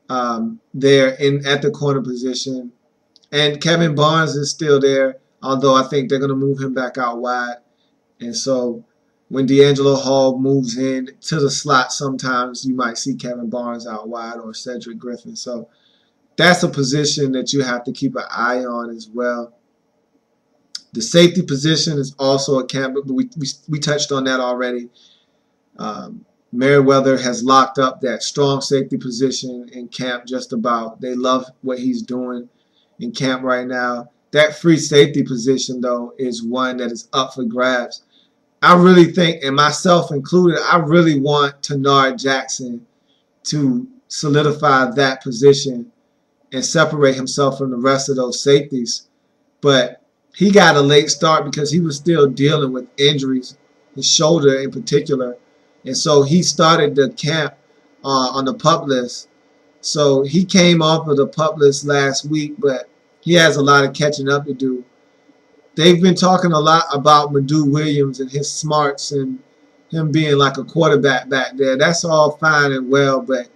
there at the corner position. And Kevin Barnes is still there, although I think they're going to move him back out wide. And so when D'Angelo Hall moves in to the slot, sometimes you might see Kevin Barnes out wide or Cedric Griffin. So that's a position that you have to keep an eye on as well. The safety position is also a camp, but we touched on that already. Merriweather has locked up that strong safety position in camp just about. They love what he's doing in camp right now. That free safety position, though, is one that is up for grabs. I really think, and myself included, I really want Tenard Jackson to solidify that position and separate himself from the rest of those safeties. But he got a late start because he was still dealing with injuries, his shoulder in particular. And so he started the camp on the PUP list. So he came off of the PUP list last week, but he has a lot of catching up to do. They've been talking a lot about Madu Williams and his smarts and him being like a quarterback back there. That's all fine and well, but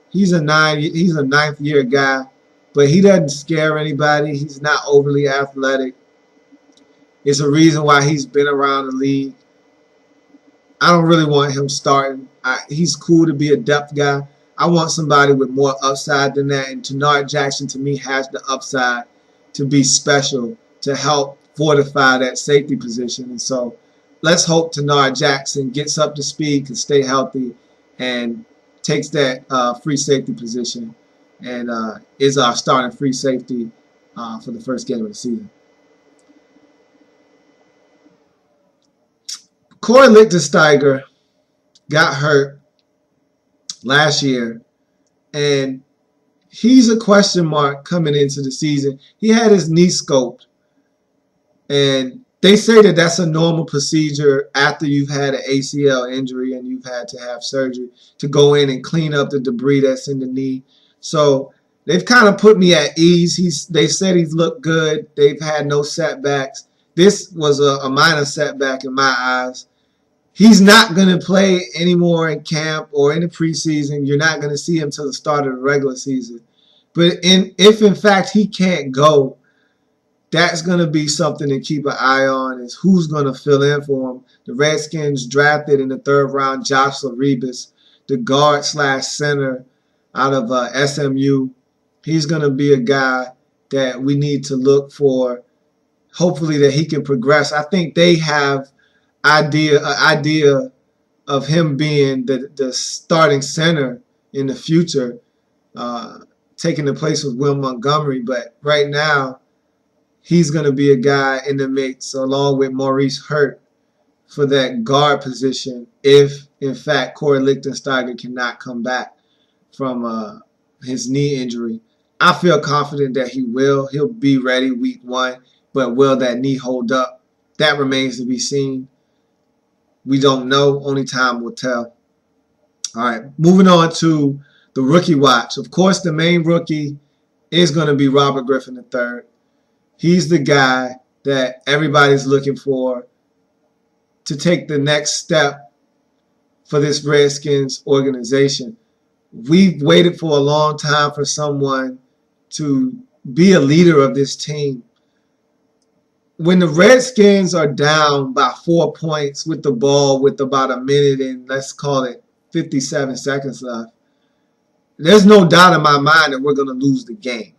he's a ninth year guy, but he doesn't scare anybody. He's not overly athletic. It's a reason why he's been around the league. I don't really want him starting. He's cool to be a depth guy. I want somebody with more upside than that, and Tenard Jackson to me has the upside to be special, to help fortify that safety position. And so let's hope Tenard Jackson gets up to speed, can stay healthy, and takes that free safety position and is our starting free safety for the first game of the season. Corey Lichtensteiger got hurt last year, and he's a question mark coming into the season. He had his knee scoped, and they say that that's a normal procedure after you've had an ACL injury and you've had to have surgery to go in and clean up the debris that's in the knee. So they've kind of put me at ease. They said he's looked good. They've had no setbacks. This was a minor setback in my eyes. He's not going to play anymore in camp or in the preseason. You're not going to see him till the start of the regular season. But if in fact he can't go, that's going to be something to keep an eye on, is who's going to fill in for him. The Redskins drafted in the third round Josh Laribas, the guard/center out of SMU. He's going to be a guy that we need to look for. Hopefully that he can progress. I think they have idea of him being the starting center in the future, taking the place of Will Montgomery. But right now, he's going to be a guy in the mix along with Maurice Hurt for that guard position if, in fact, Corey Lichtensteiger cannot come back from his knee injury. I feel confident that he will. He'll be ready week 1, but will that knee hold up? That remains to be seen. We don't know. Only time will tell. All right, moving on to the rookie watch. Of course, the main rookie is going to be Robert Griffin III. He's the guy that everybody's looking for to take the next step for this Redskins organization. We've waited for a long time for someone to be a leader of this team. When the Redskins are down by 4 points with the ball with about a minute and let's call it 57 seconds left, there's no doubt in my mind that we're going to lose the game.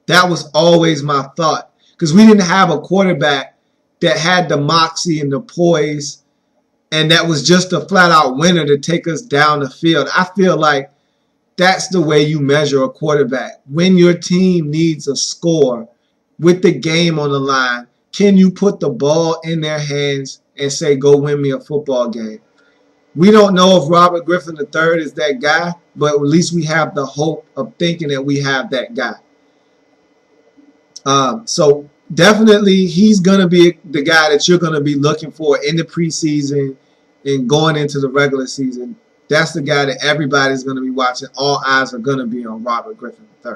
That was always my thought because we didn't have a quarterback that had the moxie and the poise and that was just a flat-out winner to take us down the field. I feel like that's the way you measure a quarterback. When your team needs a score with the game on the line, can you put the ball in their hands and say, go win me a football game? We don't know if Robert Griffin III is that guy, but at least we have the hope of thinking that we have that guy. So definitely he's going to be the guy that you're going to be looking for in the preseason and going into the regular season. That's the guy that everybody's going to be watching. All eyes are going to be on Robert Griffin III.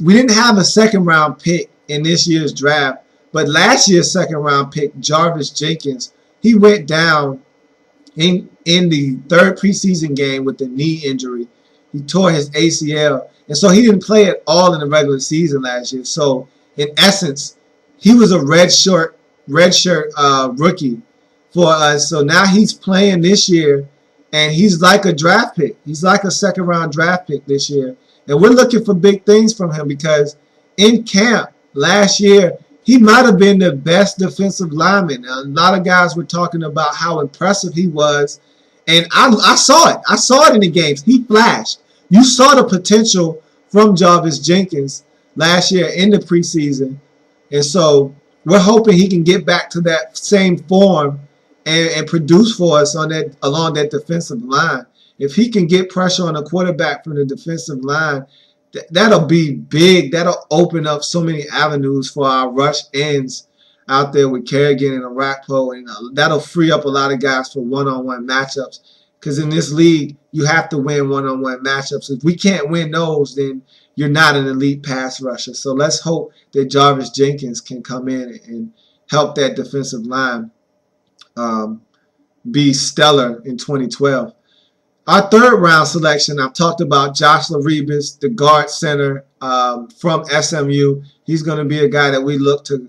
We didn't have a second-round pick in this year's draft, but last year's second-round pick, Jarvis Jenkins, he went down in the third preseason game with a knee injury. He tore his ACL, and so he didn't play at all in the regular season last year. So, in essence, he was a redshirt rookie for us. So now he's playing this year, and he's like a draft pick. He's like a second-round draft pick this year. And we're looking for big things from him because in camp last year, he might have been the best defensive lineman. A lot of guys were talking about how impressive he was. And I saw it. I saw it in the games. He flashed. You saw the potential from Jarvis Jenkins last year in the preseason. And so we're hoping he can get back to that same form and produce for us on that along that defensive line. If he can get pressure on the quarterback from the defensive line, that'll be big. That'll open up so many avenues for our rush ends out there with Kerrigan and Arakpo, and that'll free up a lot of guys for one-on-one matchups. Because in this league, you have to win one-on-one matchups. If we can't win those, then you're not an elite pass rusher. So let's hope that Jarvis Jenkins can come in and help that defensive line be stellar in 2012. Our third-round selection, I've talked about Josh Laribas, the guard center from SMU. He's going to be a guy that we look to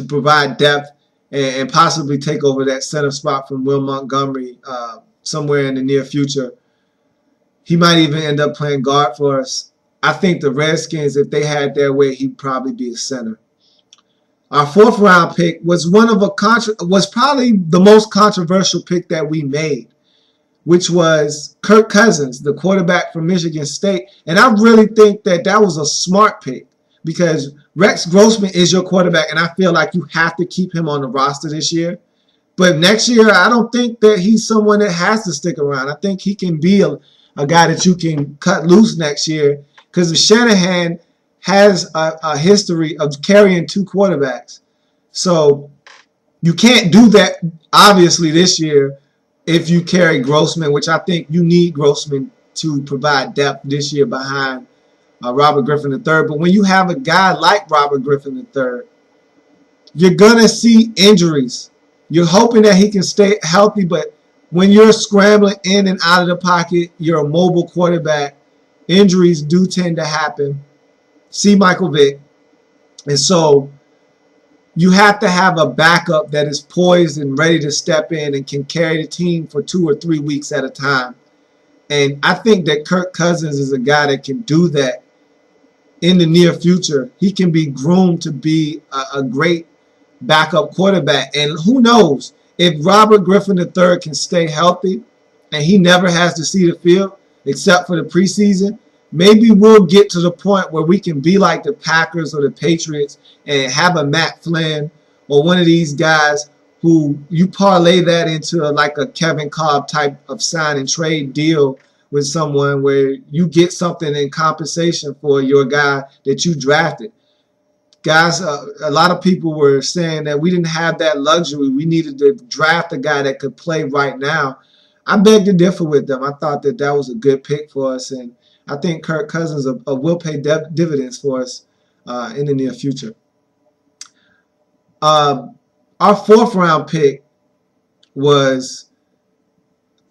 provide depth and possibly take over that center spot from Will Montgomery somewhere in the near future. He might even end up playing guard for us. I think the Redskins, if they had their way, he'd probably be a center. Our fourth-round pick was probably the most controversial pick that we made, which was Kirk Cousins, the quarterback from Michigan State. And I really think that was a smart pick because Rex Grossman is your quarterback, and I feel like you have to keep him on the roster this year. But next year, I don't think that he's someone that has to stick around. I think he can be a guy that you can cut loose next year because Shanahan has a history of carrying two quarterbacks. So you can't do that, obviously, this year if you carry Grossman, which I think you need Grossman to provide depth this year behind Robert Griffin III. But when you have a guy like Robert Griffin III, you're going to see injuries. You're hoping that he can stay healthy, but when you're scrambling in and out of the pocket, you're a mobile quarterback, injuries do tend to happen. See Michael Vick. And so you have to have a backup that is poised and ready to step in and can carry the team for 2 or 3 weeks at a time. And I think that Kirk Cousins is a guy that can do that in the near future. He can be groomed to be a great backup quarterback. And who knows, if Robert Griffin III can stay healthy and he never has to see the field except for the preseason, maybe we'll get to the point where we can be like the Packers or the Patriots and have a Matt Flynn or one of these guys who you parlay that into like a Kevin Kolb type of sign and trade deal with someone where you get something in compensation for your guy that you drafted. Guys, a lot of people were saying that we didn't have that luxury. We needed to draft a guy that could play right now. I beg to differ with them. I thought that that was a good pick for us, and I think Kirk Cousins will pay dividends for us in the near future. Our fourth round pick was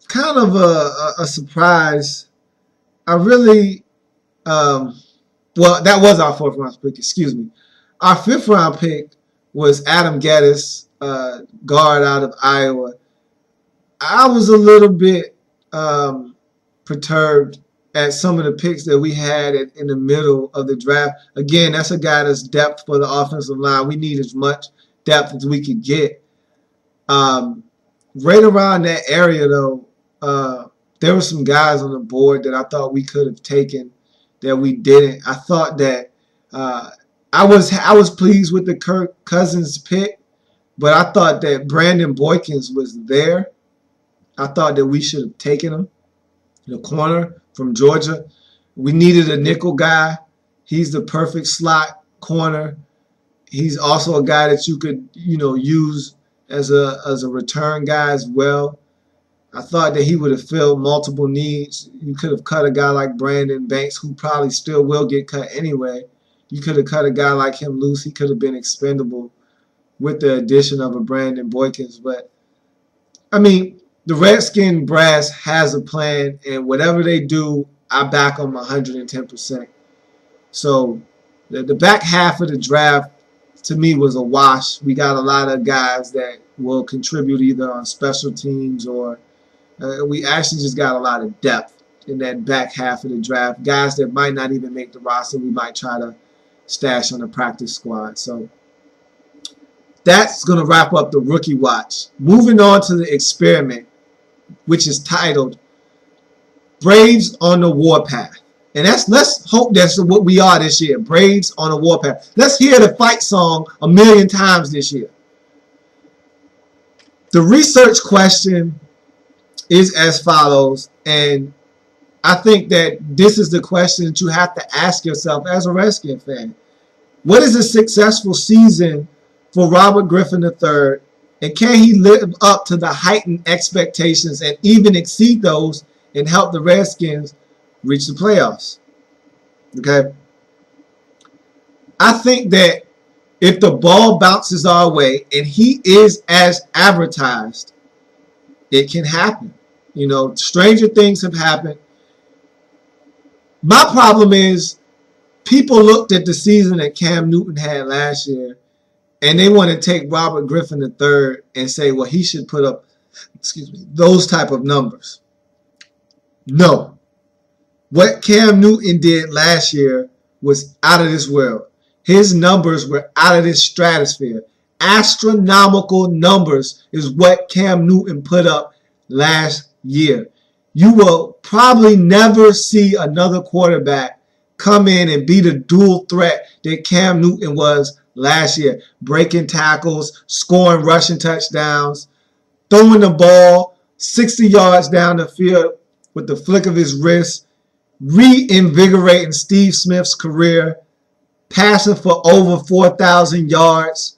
kind of a surprise. I really, well, that was our fourth round pick, excuse me. Our fifth round pick was Adam Geddes, guard out of Iowa. I was a little bit perturbed at some of the picks that we had in the middle of the draft. Again, that's a guy that's depth for the offensive line. We need as much depth as we could get. Right around that area, though, there were some guys on the board that I thought we could have taken that we didn't. I thought that I was pleased with the Kirk Cousins pick, but I thought that Brandon Boykins was there. I thought that we should have taken him, the corner from Georgia. We needed a nickel guy. He's the perfect slot corner. He's also a guy that you could, use as a return guy as well. I thought that he would have filled multiple needs. You could have cut a guy like Brandon Banks, who probably still will get cut anyway. You could have cut a guy like him loose. He could have been expendable with the addition of a Brandon Boykins. But, I mean, the Redskin brass has a plan, and whatever they do, I back them 110%. So the back half of the draft, to me, was a wash. We got a lot of guys that will contribute either on special teams or we actually just got a lot of depth in that back half of the draft. Guys that might not even make the roster, we might try to stash on the practice squad. So that's going to wrap up the rookie watch. Moving on to the experiment, which is titled Braves on the Warpath. And let's hope that's what we are this year, Braves on a Warpath. Let's hear the fight song 1,000,000 times this year. The research question is as follows, and I think that this is the question that you have to ask yourself as a Redskin fan. What is a successful season for Robert Griffin III, and can he live up to the heightened expectations and even exceed those and help the Redskins reach the playoffs? Okay. I think that if the ball bounces our way and he is as advertised, it can happen. Stranger things have happened. My problem is people looked at the season that Cam Newton had last year and they want to take Robert Griffin III and say, well, he should put up, those type of numbers. No. What Cam Newton did last year was out of this world. His numbers were out of this stratosphere. Astronomical numbers is what Cam Newton put up last year. You will probably never see another quarterback come in and be the dual threat that Cam Newton was last year. Breaking tackles, scoring rushing touchdowns, throwing the ball 60 yards down the field with the flick of his wrist, reinvigorating Steve Smith's career, passing for over 4,000 yards,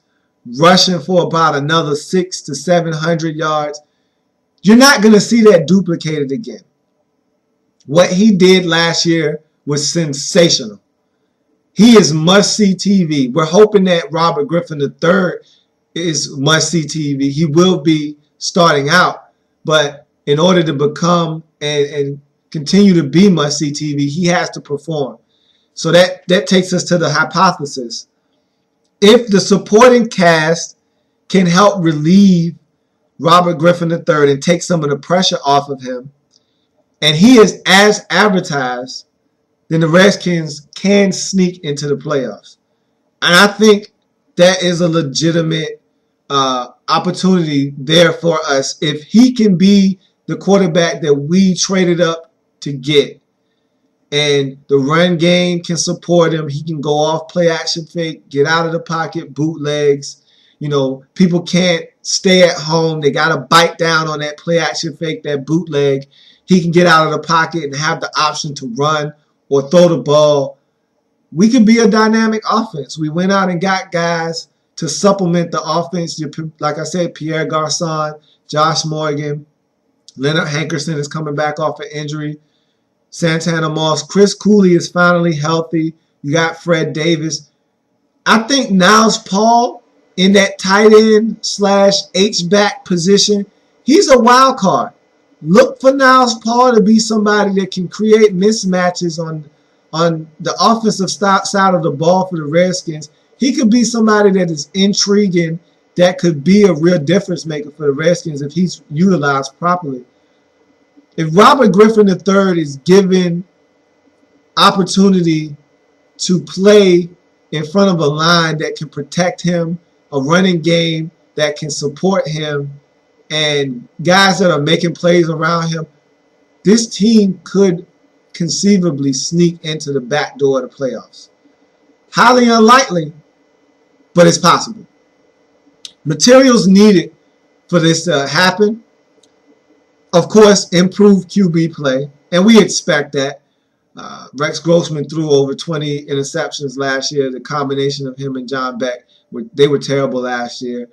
rushing for about another 600 to 700 yards. You're not going to see that duplicated again. What he did last year was sensational. He is must-see TV. We're hoping that Robert Griffin III is must-see TV. He will be starting out, but in order to become and continue to be must-see TV, he has to perform. So that takes us to the hypothesis. If the supporting cast can help relieve Robert Griffin III and take some of the pressure off of him, and he is as advertised, then the Redskins can sneak into the playoffs. And I think that is a legitimate opportunity there for us if he can be the quarterback that we traded up to get. And the run game can support him. He can go off, play action fake, get out of the pocket, bootlegs. People can't stay at home. They got to bite down on that play action fake, that bootleg. He can get out of the pocket and have the option to run or throw the ball. We can be a dynamic offense. We went out and got guys to supplement the offense. Like I said, Pierre Garçon, Josh Morgan, Leonard Hankerson is coming back off an injury. Santana Moss, Chris Cooley is finally healthy. You got Fred Davis. I think Niles Paul in that tight end / H-back position, he's a wild card. Look for Niles Paul to be somebody that can create mismatches on the offensive side of the ball for the Redskins. He could be somebody that is intriguing, that could be a real difference maker for the Redskins if he's utilized properly. If Robert Griffin III is given opportunity to play in front of a line that can protect him, a running game that can support him, and guys that are making plays around him, this team could conceivably sneak into the back door of the playoffs. Highly unlikely, but it's possible. Materials needed for this to happen. Of course, improved QB play, and we expect that. Rex Grossman threw over 20 interceptions last year. The combination of him and John Beck, they were terrible last year.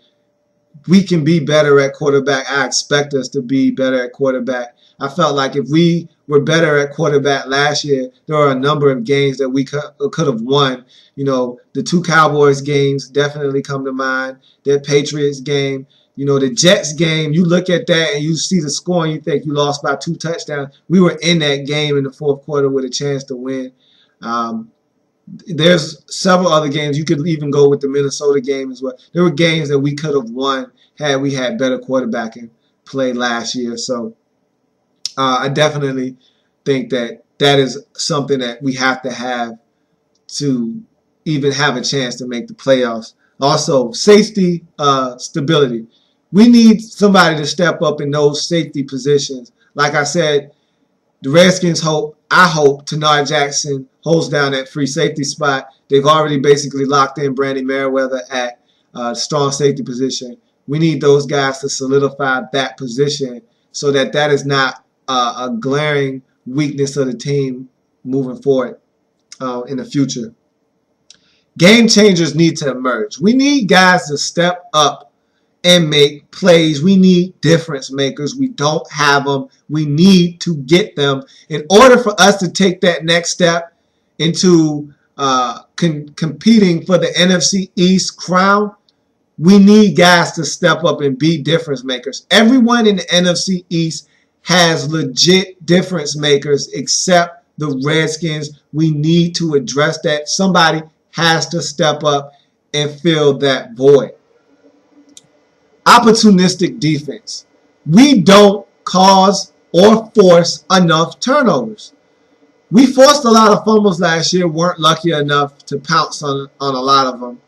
We can be better at quarterback. I expect us to be better at quarterback. I felt like if we were better at quarterback last year, there are a number of games that we could have won. The 2 Cowboys games definitely come to mind. That Patriots game. The Jets game, you look at that and you see the score and you think you lost by 2 touchdowns. We were in that game in the fourth quarter with a chance to win. There's several other games. You could even go with the Minnesota game as well. There were games that we could have won had we had better quarterbacking play last year. So I definitely think that is something that we have to have to even have a chance to make the playoffs. Also, safety, stability. We need somebody to step up in those safety positions. Like I said, the Redskins I hope Tanard Jackson holds down that free safety spot. They've already basically locked in Brandy Merriweather at strong safety position. We need those guys to solidify that position so that is not a glaring weakness of the team moving forward in the future. Game changers need to emerge. We need guys to step up and make plays. We need difference makers. We don't have them. We need to get them. In order for us to take that next step into competing for the NFC East crown, we need guys to step up and be difference makers. Everyone in the NFC East has legit difference makers except the Redskins. We need to address that. Somebody has to step up and fill that void. Opportunistic defense. We don't cause or force enough turnovers. We forced a lot of fumbles last year, weren't lucky enough to pounce on a lot of them.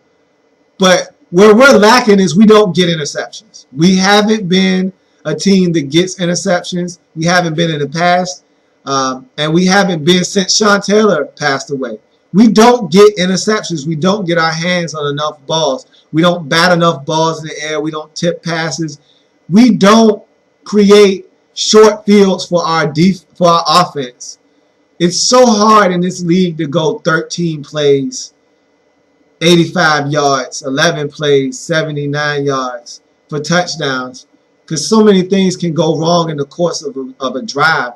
But where we're lacking is we don't get interceptions. We haven't been a team that gets interceptions. We haven't been in the past. And we haven't been since Sean Taylor passed away. We don't get interceptions. We don't get our hands on enough balls. We don't bat enough balls in the air. We don't tip passes. We don't create short fields for our offense. It's so hard in this league to go 13 plays, 85 yards, 11 plays, 79 yards for touchdowns, because so many things can go wrong in the course of a drive.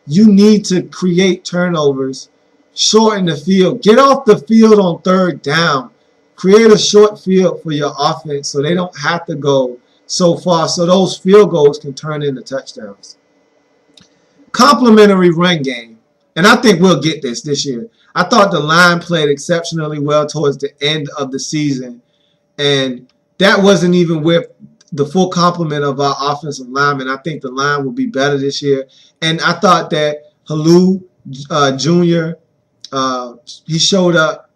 You need to create turnovers, shorten the field, get off the field on third down, create a short field for your offense so they don't have to go so far, so those field goals can turn into touchdowns. Complementary run game, and I think we'll get this year. I thought the line played exceptionally well towards the end of the season, and that wasn't even with the full complement of our offensive linemen. I think the line will be better this year. And I thought that Halou Jr., he showed up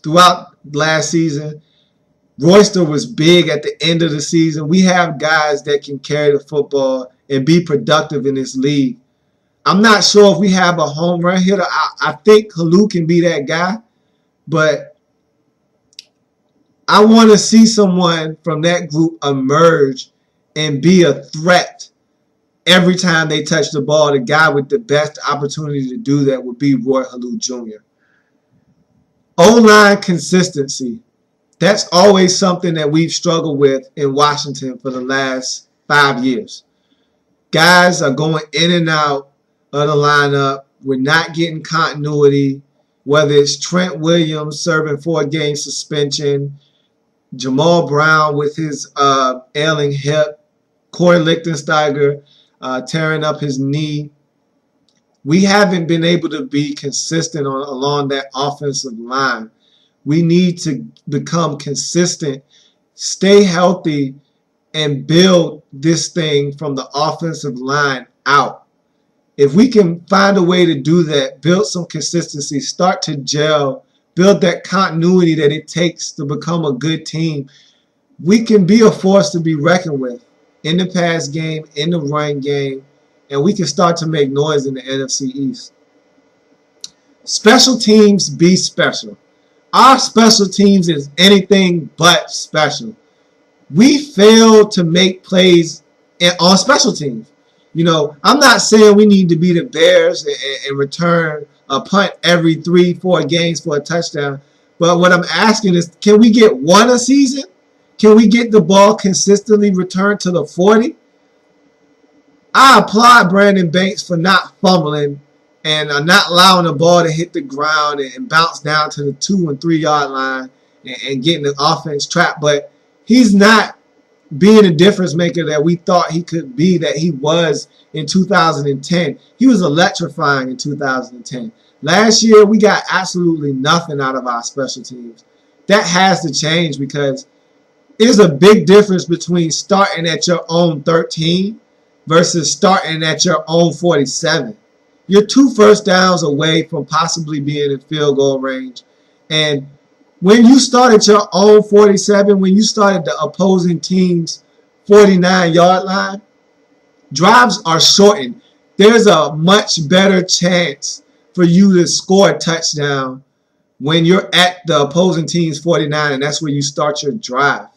throughout last season. Royster was big at the end of the season. We have guys that can carry the football and be productive in this league. I'm not sure if we have a home run hitter. I think Halou can be that guy, but I want to see someone from that group emerge and be a threat every time they touch the ball. The guy with the best opportunity to do that would be Roy Halou Jr. O-line consistency. That's always something that we've struggled with in Washington for the last 5 years. Guys are going in and out of the lineup. We're not getting continuity, whether it's Trent Williams serving 4-game suspension, Jamal Brown with his ailing hip, Corey Lichtensteiger tearing up his knee. We haven't been able to be consistent along that offensive line. We need to become consistent, stay healthy, and build this thing from the offensive line out. If we can find a way to do that, build some consistency, start to gel, build that continuity that it takes to become a good team, we can be a force to be reckoned with in the pass game, in the run game, and we can start to make noise in the NFC East. Special teams be special. Our special teams is anything but special. We fail to make plays on special teams. You know, I'm not saying we need to be the Bears and return a punt every 3-4 games for a touchdown. But what I'm asking is, can we get one a season? Can we get the ball consistently returned to the 40? I applaud Brandon Banks for not fumbling and not allowing the ball to hit the ground and bounce down to the 2 and 3 yard line and getting the offense trapped. But he's not being a difference maker that we thought he could be, that he was in 2010. He was electrifying in 2010. Last year, we got absolutely nothing out of our special teams. That has to change, because there's a big difference between starting at your own 13 versus starting at your own 47. You're 2 first downs away from possibly being in field goal range. And when you start at your own 47, when you start at the opposing team's 49-yard line, drives are shortened. There's a much better chance for you to score a touchdown when you're at the opposing team's 49, and that's where you start your drive.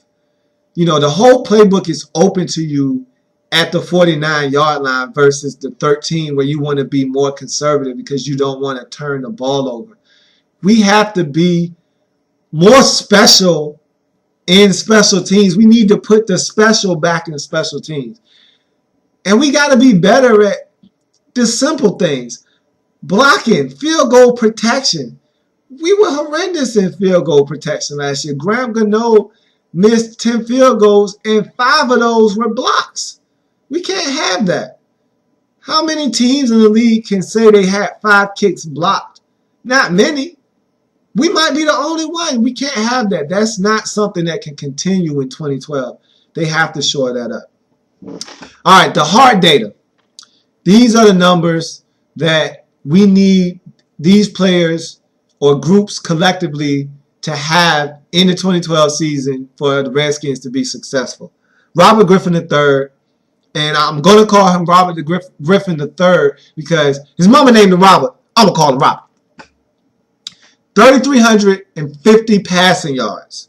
You know, the whole playbook is open to you at the 49-yard line versus the 13, where you want to be more conservative because you don't want to turn the ball over. We have to be more special in special teams. We need to put the special back in special teams. And we got to be better at the simple things. Blocking, field goal protection. We were horrendous in field goal protection last year. Graham Gano missed 10 field goals, and 5 of those were blocks. We can't have that. How many teams in the league can say they had 5 kicks blocked? Not many. We might be the only one. We can't have that. That's not something that can continue in 2012. They have to shore that up. All right, the hard data. These are the numbers that we need these players or groups collectively to have in the 2012 season for the Redskins to be successful. Robert Griffin III, and I'm going to call him Robert Griffin III because his mama named him Robert. I'm going to call him Robert. 3,350 passing yards,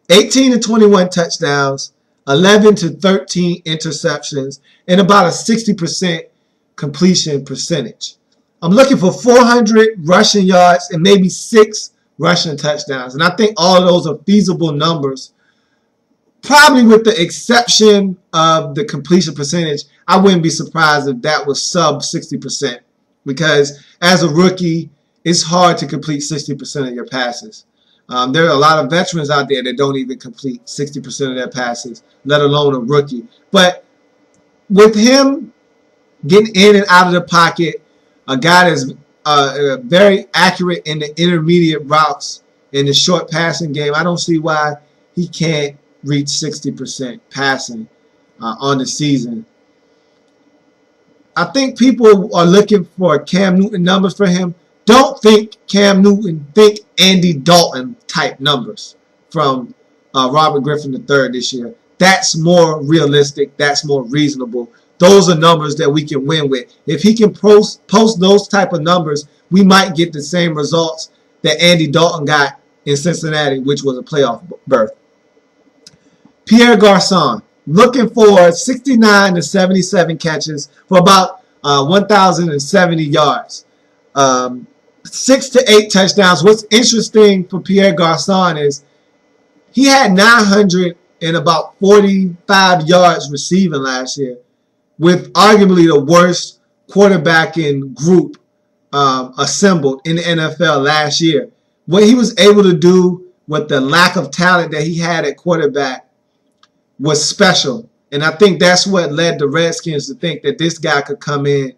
18 to 21 touchdowns, 11 to 13 interceptions, and about a 60% completion percentage. I'm looking for 400 rushing yards and maybe 6 rushing touchdowns. And I think all of those are feasible numbers. Probably with the exception of the completion percentage, I wouldn't be surprised if that was sub 60%. Because as a rookie, it's hard to complete 60% of your passes. There are a lot of veterans out there that don't even complete 60% of their passes, let alone a rookie. But with him getting in and out of the pocket, a guy that's very accurate in the intermediate routes in the short passing game, I don't see why he can't reach 60% passing on the season. I think people are looking for Cam Newton numbers for him. Don't think Cam Newton, think Andy Dalton type numbers from Robert Griffin III this year. That's more realistic. That's more reasonable. Those are numbers that we can win with. If he can post those type of numbers, we might get the same results that Andy Dalton got in Cincinnati, which was a playoff berth. Pierre Garçon, looking for 69 to 77 catches for about 1,070 yards. 6 to 8 touchdowns. What's interesting for Pierre Garçon is he had 900 and about 45 yards receiving last year, with arguably the worst quarterbacking group assembled in the NFL last year. What he was able to do with the lack of talent that he had at quarterback was special. And I think that's what led the Redskins to think that this guy could come in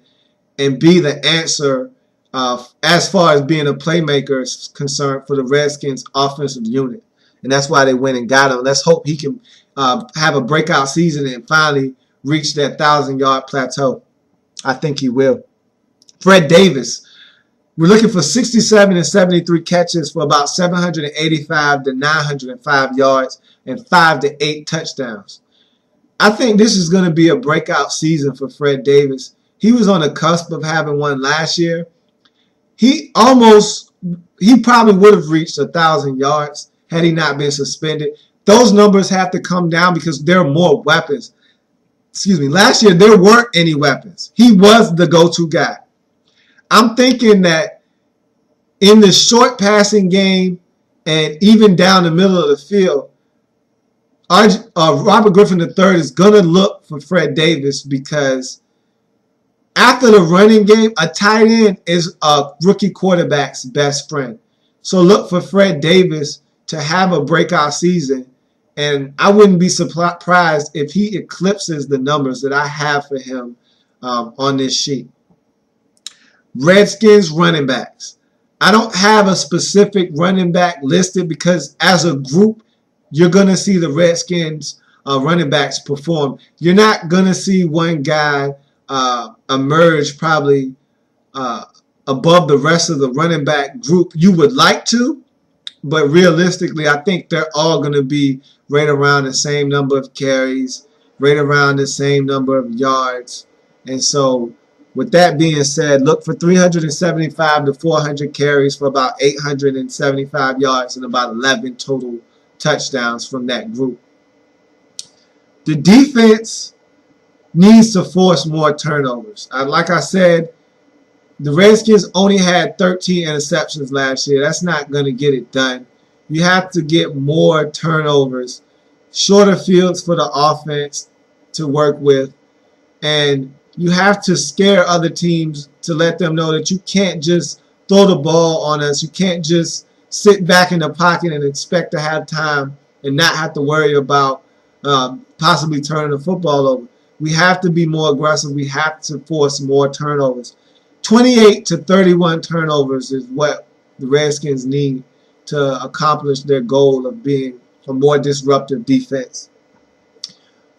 and be the answer as far as being a playmaker is concerned for the Redskins offensive unit. And that's why they went and got him. Let's hope he can have a breakout season and finally reach that 1,000-yard plateau. I think he will. Fred Davis. We're looking for 67 and 73 catches for about 785 to 905 yards and 5 to 8 touchdowns. I think this is going to be a breakout season for Fred Davis. He was on the cusp of having one last year. He probably would have reached 1,000 yards had he not been suspended. Those numbers have to come down because there are more weapons. Last year there weren't any weapons. He was the go-to guy. I'm thinking that in the short passing game and even down the middle of the field, Robert Griffin III is going to look for Fred Davis because after the running game, a tight end is a rookie quarterback's best friend. So look for Fred Davis to have a breakout season, and I wouldn't be surprised if he eclipses the numbers that I have for him on this sheet. Redskins running backs. I don't have a specific running back listed because as a group, you're going to see the Redskins running backs perform. You're not going to see one guy emerge probably above the rest of the running back group. You would like to, but realistically, I think they're all going to be right around the same number of carries, right around the same number of yards. And so with that being said, look for 375 to 400 carries for about 875 yards and about 11 total touchdowns from that group. The defense needs to force more turnovers. Like I said, the Redskins only had 13 interceptions last year. That's not going to get it done. You have to get more turnovers, shorter fields for the offense to work with, and you have to scare other teams to let them know that you can't just throw the ball on us. You can't just sit back in the pocket and expect to have time and not have to worry about possibly turning the football over. We have to be more aggressive. We have to force more turnovers. 28 to 31 turnovers is what the Redskins need to accomplish their goal of being a more disruptive defense.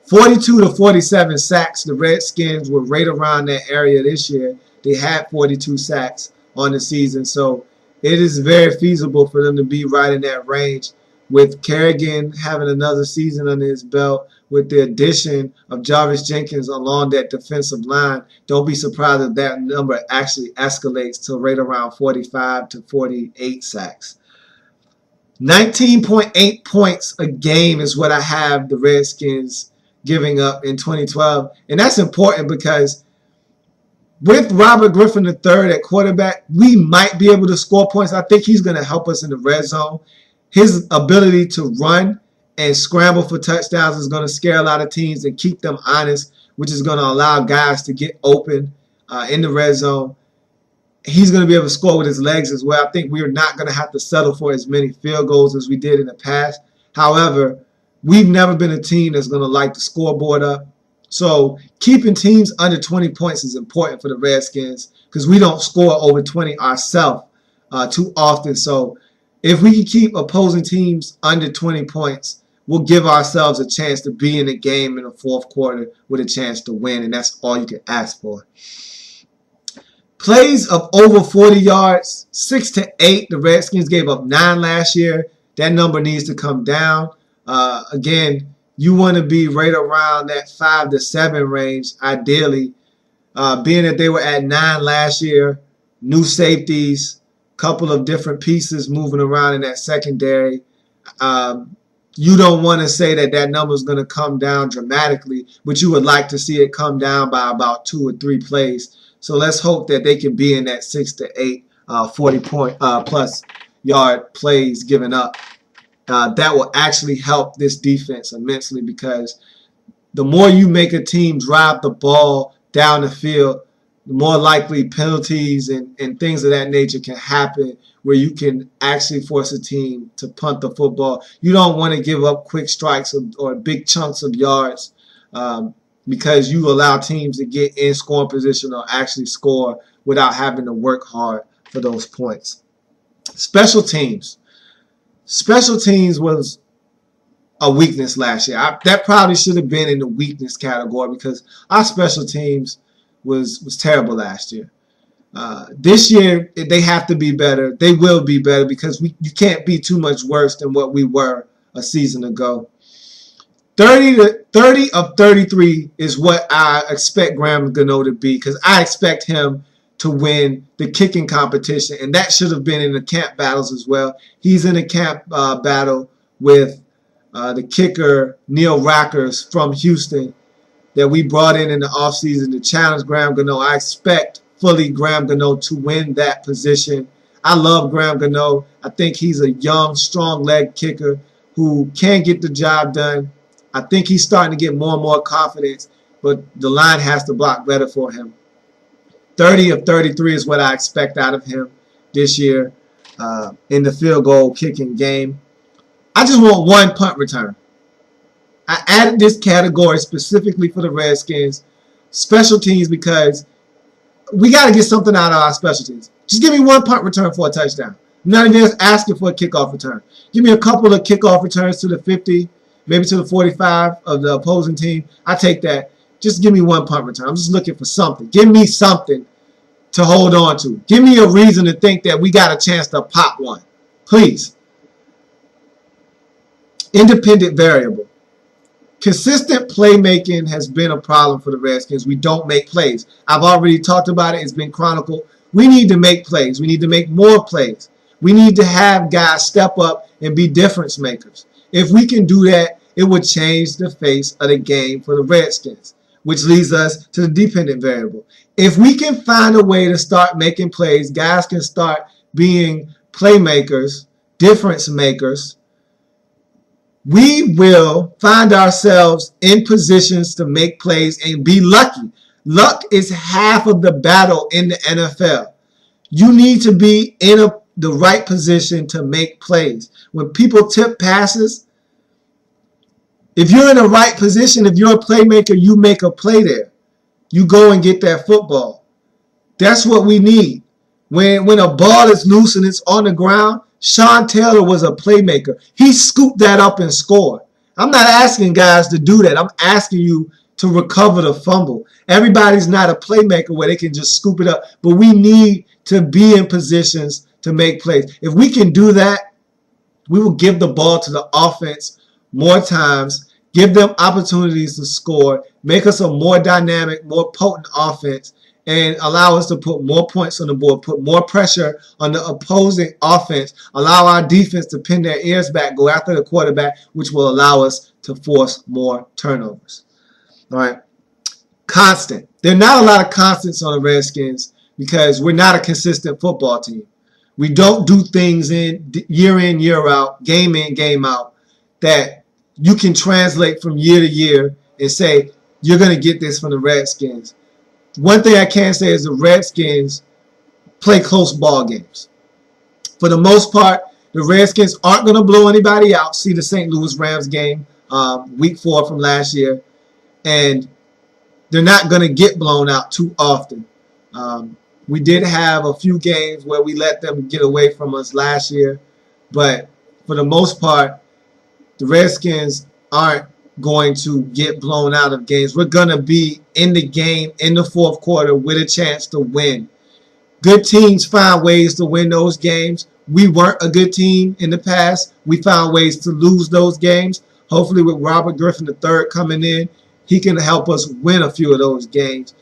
42 to 47 sacks. The Redskins were right around that area this year. They had 42 sacks on the season, so it is very feasible for them to be right in that range. With Kerrigan having another season under his belt, with the addition of Jarvis Jenkins along that defensive line, don't be surprised if that number actually escalates to right around 45 to 48 sacks. 19.8 points a game is what I have the Redskins giving up in 2012. And that's important because with Robert Griffin III at quarterback, we might be able to score points. I think he's going to help us in the red zone. His ability to run and scramble for touchdowns is going to scare a lot of teams and keep them honest, which is going to allow guys to get open in the red zone. He's going to be able to score with his legs as well. I think we're not going to have to settle for as many field goals as we did in the past. However, we've never been a team that's going to light the scoreboard up. So keeping teams under 20 points is important for the Redskins because we don't score over 20 ourselves too often. So if we can keep opposing teams under 20 points, we'll give ourselves a chance to be in the game in the fourth quarter with a chance to win, and that's all you can ask for. Plays of over 40 yards, 6 to 8. The Redskins gave up 9 last year. That number needs to come down. Again, you want to be right around that 5 to 7 range, ideally. Being that they were at 9 last year, new safeties, couple of different pieces moving around in that secondary. You don't want to say that number is going to come down dramatically, but you would like to see it come down by about 2 or 3 plays. So let's hope that they can be in that 6 to 8, 40 plus yard plays given up. That will actually help this defense immensely, because the more you make a team drive the ball down the field, the more likely penalties and things of that nature can happen, where you can actually force a team to punt the football. You don't want to give up quick strikes or big chunks of yards, because you allow teams to get in scoring position or actually score without having to work hard for those points. Special teams. Special teams was a weakness last year. That probably should have been in the weakness category, because our special teams was terrible last year. This year, they have to be better. They will be better, because you can't be too much worse than what we were a season ago. 30 of 33 is what I expect Graham Gano to be, because I expect him to win the kicking competition, and that should have been in the camp battles as well. He's in a camp battle with the kicker Neil Rackers from Houston that we brought in the offseason to challenge Graham Gano. I expect fully Graham Gano to win that position. I love Graham Gano. I think he's a young, strong leg kicker who can get the job done. I think he's starting to get more and more confidence, but the line has to block better for him. 30 of 33 is what I expect out of him this year in the field goal kicking game. I just want 1 punt return. I added this category specifically for the Redskins, special teams, because we got to get something out of our special teams. Just give me 1 punt return for a touchdown. I'm not even asking for a kickoff return. Give me a couple of kickoff returns to the 50, maybe to the 45 of the opposing team. I take that. Just give me 1 punt return. I'm just looking for something. Give me something to hold on to. Give me a reason to think that we got a chance to pop one. Please. Independent variable. Consistent playmaking has been a problem for the Redskins. We don't make plays. I've already talked about it. It's been chronicled. We need to make plays. We need to make more plays. We need to have guys step up and be difference makers. If we can do that, it would change the face of the game for the Redskins, which leads us to the dependent variable. If we can find a way to start making plays, guys can start being playmakers, difference makers, we will find ourselves in positions to make plays and be lucky. Luck is half of the battle in the NFL. You need to be in the right position to make plays. When people tip passes, if you're in the right position, if you're a playmaker, you make a play there. You go and get that football. That's what we need. When a ball is loose and it's on the ground, Sean Taylor was a playmaker. He scooped that up and scored. I'm not asking guys to do that. I'm asking you to recover the fumble. Everybody's not a playmaker where they can just scoop it up, but we need to be in positions to make plays. If we can do that, we will give the ball to the offense more times, give them opportunities to score, make us a more dynamic, more potent offense, and allow us to put more points on the board, put more pressure on the opposing offense, allow our defense to pin their ears back, go after the quarterback, which will allow us to force more turnovers. All right. Constant. There are not a lot of constants on the Redskins because we're not a consistent football team. We don't do things in, year out, game in, game out, that you can translate from year to year and say, you're going to get this from the Redskins. One thing I can say is the Redskins play close ball games. For the most part, the Redskins aren't going to blow anybody out. See the St. Louis Rams game, week 4 from last year. And they're not going to get blown out too often. We did have a few games where we let them get away from us last year. But for the most part, the Redskins aren't going to get blown out of games. We're going to be in the game in the fourth quarter with a chance to win. Good teams find ways to win those games. We weren't a good team in the past. We found ways to lose those games. Hopefully with Robert Griffin III coming in, he can help us win a few of those games,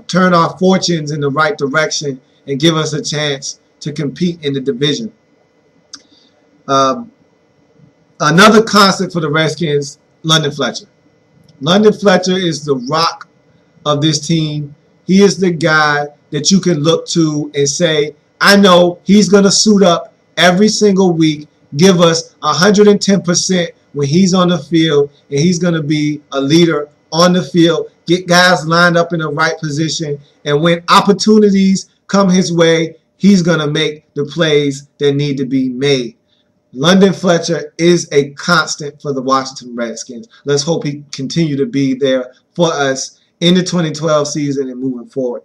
turn our fortunes in the right direction, and give us a chance to compete in the division. Another constant for the Redskins, London Fletcher. London Fletcher is the rock of this team. He is the guy that you can look to and say, I know he's going to suit up every single week, give us 110% when he's on the field, and he's going to be a leader on the field, get guys lined up in the right position, and when opportunities come his way, he's going to make the plays that need to be made. London Fletcher is a constant for the Washington Redskins. Let's hope he continue to be there for us in the 2012 season and moving forward.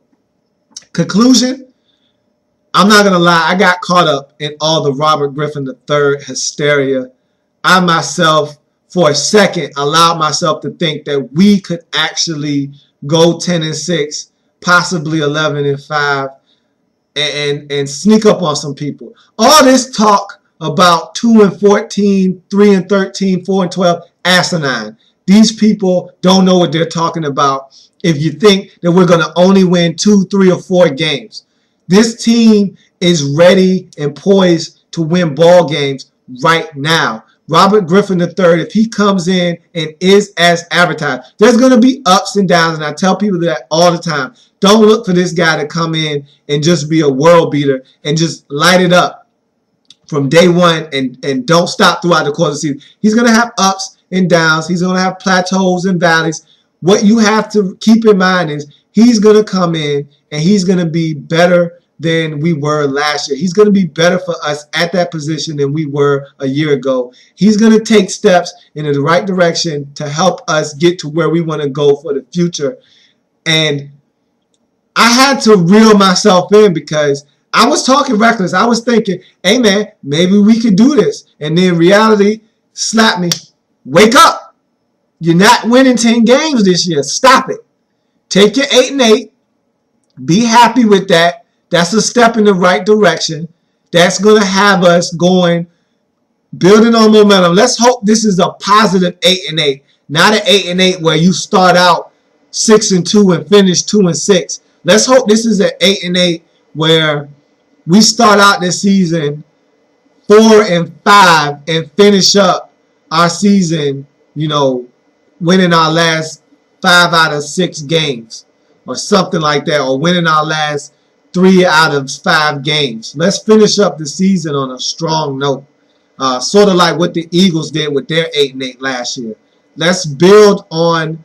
Conclusion, I'm not going to lie, I got caught up in all the Robert Griffin III hysteria. I myself, for a second, allowed myself to think that we could actually go 10-6, possibly 11-5, and sneak up on some people. All this talk about 2-14, 3-13, 4-12, asinine. These people don't know what they're talking about if you think that we're going to only win 2, 3, or 4 games. This team is ready and poised to win ball games right now. Robert Griffin III, if he comes in and is as advertised, there's going to be ups and downs, and I tell people that all the time. Don't look for this guy to come in and just be a world beater and just light it up from day one and don't stop throughout the course of the season. He's going to have ups and downs. He's going to have plateaus and valleys. What you have to keep in mind is he's going to come in and he's going to be better than we were last year. He's going to be better for us at that position than we were a year ago. He's going to take steps in the right direction to help us get to where we want to go for the future. And I had to reel myself in because I was talking reckless. I was thinking, hey, man, maybe we could do this. And then reality slapped me. Wake up. You're not winning 10 games this year. Stop it. Take your 8-8. Be happy with that. That's a step in the right direction. That's going to have us going, building on momentum. Let's hope this is a positive 8-8, not an 8-8 where you start out 6-2 and finish 2-6. Let's hope this is an 8-8 where we start out this season 4-5 and finish up our season, winning our last 5 out of 6 games or something like that, or winning our last 3 out of 5 games. Let's finish up the season on a strong note, sort of like what the Eagles did with their 8-8 last year. Let's build on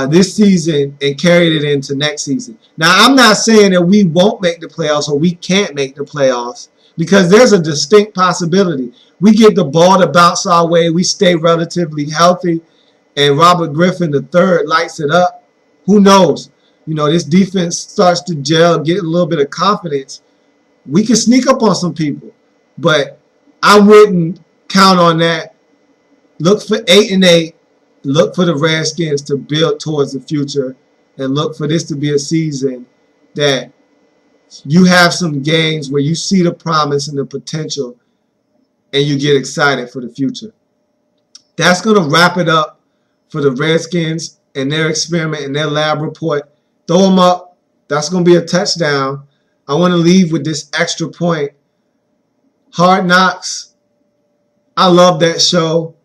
this season and carry it into next season. Now, I'm not saying that we won't make the playoffs or we can't make the playoffs, because there's a distinct possibility. We get the ball to bounce our way, we stay relatively healthy, and Robert Griffin III lights it up. Who knows? This defense starts to gel, get a little bit of confidence. We can sneak up on some people, but I wouldn't count on that. Look for 8-8. Look for the Redskins to build towards the future, and look for this to be a season that you have some games where you see the promise and the potential and you get excited for the future. That's going to wrap it up for the Redskins and their experiment and their lab report. Throw them up. That's going to be a touchdown. I want to leave with this extra point. Hard Knocks. I love that show.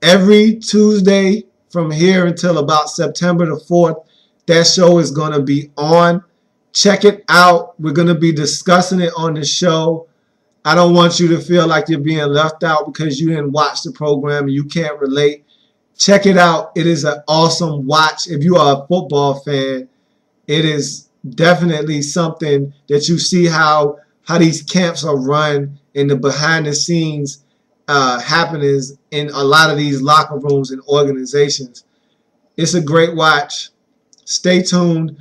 Every Tuesday from here until about September the 4th, that show is going to be on. Check it out. We're going to be discussing it on the show. I don't want you to feel like you're being left out because you didn't watch the program and you can't relate. Check it out. It is an awesome watch. If you are a football fan, it is definitely something that you see how these camps are run and the behind the scenes happenings in a lot of these locker rooms and organizations. It's a great watch. Stay tuned.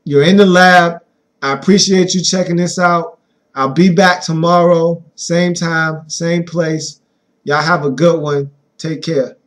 You're in the lab. I appreciate you checking this out. I'll be back tomorrow, same time, same place. Y'all have a good one. Take care.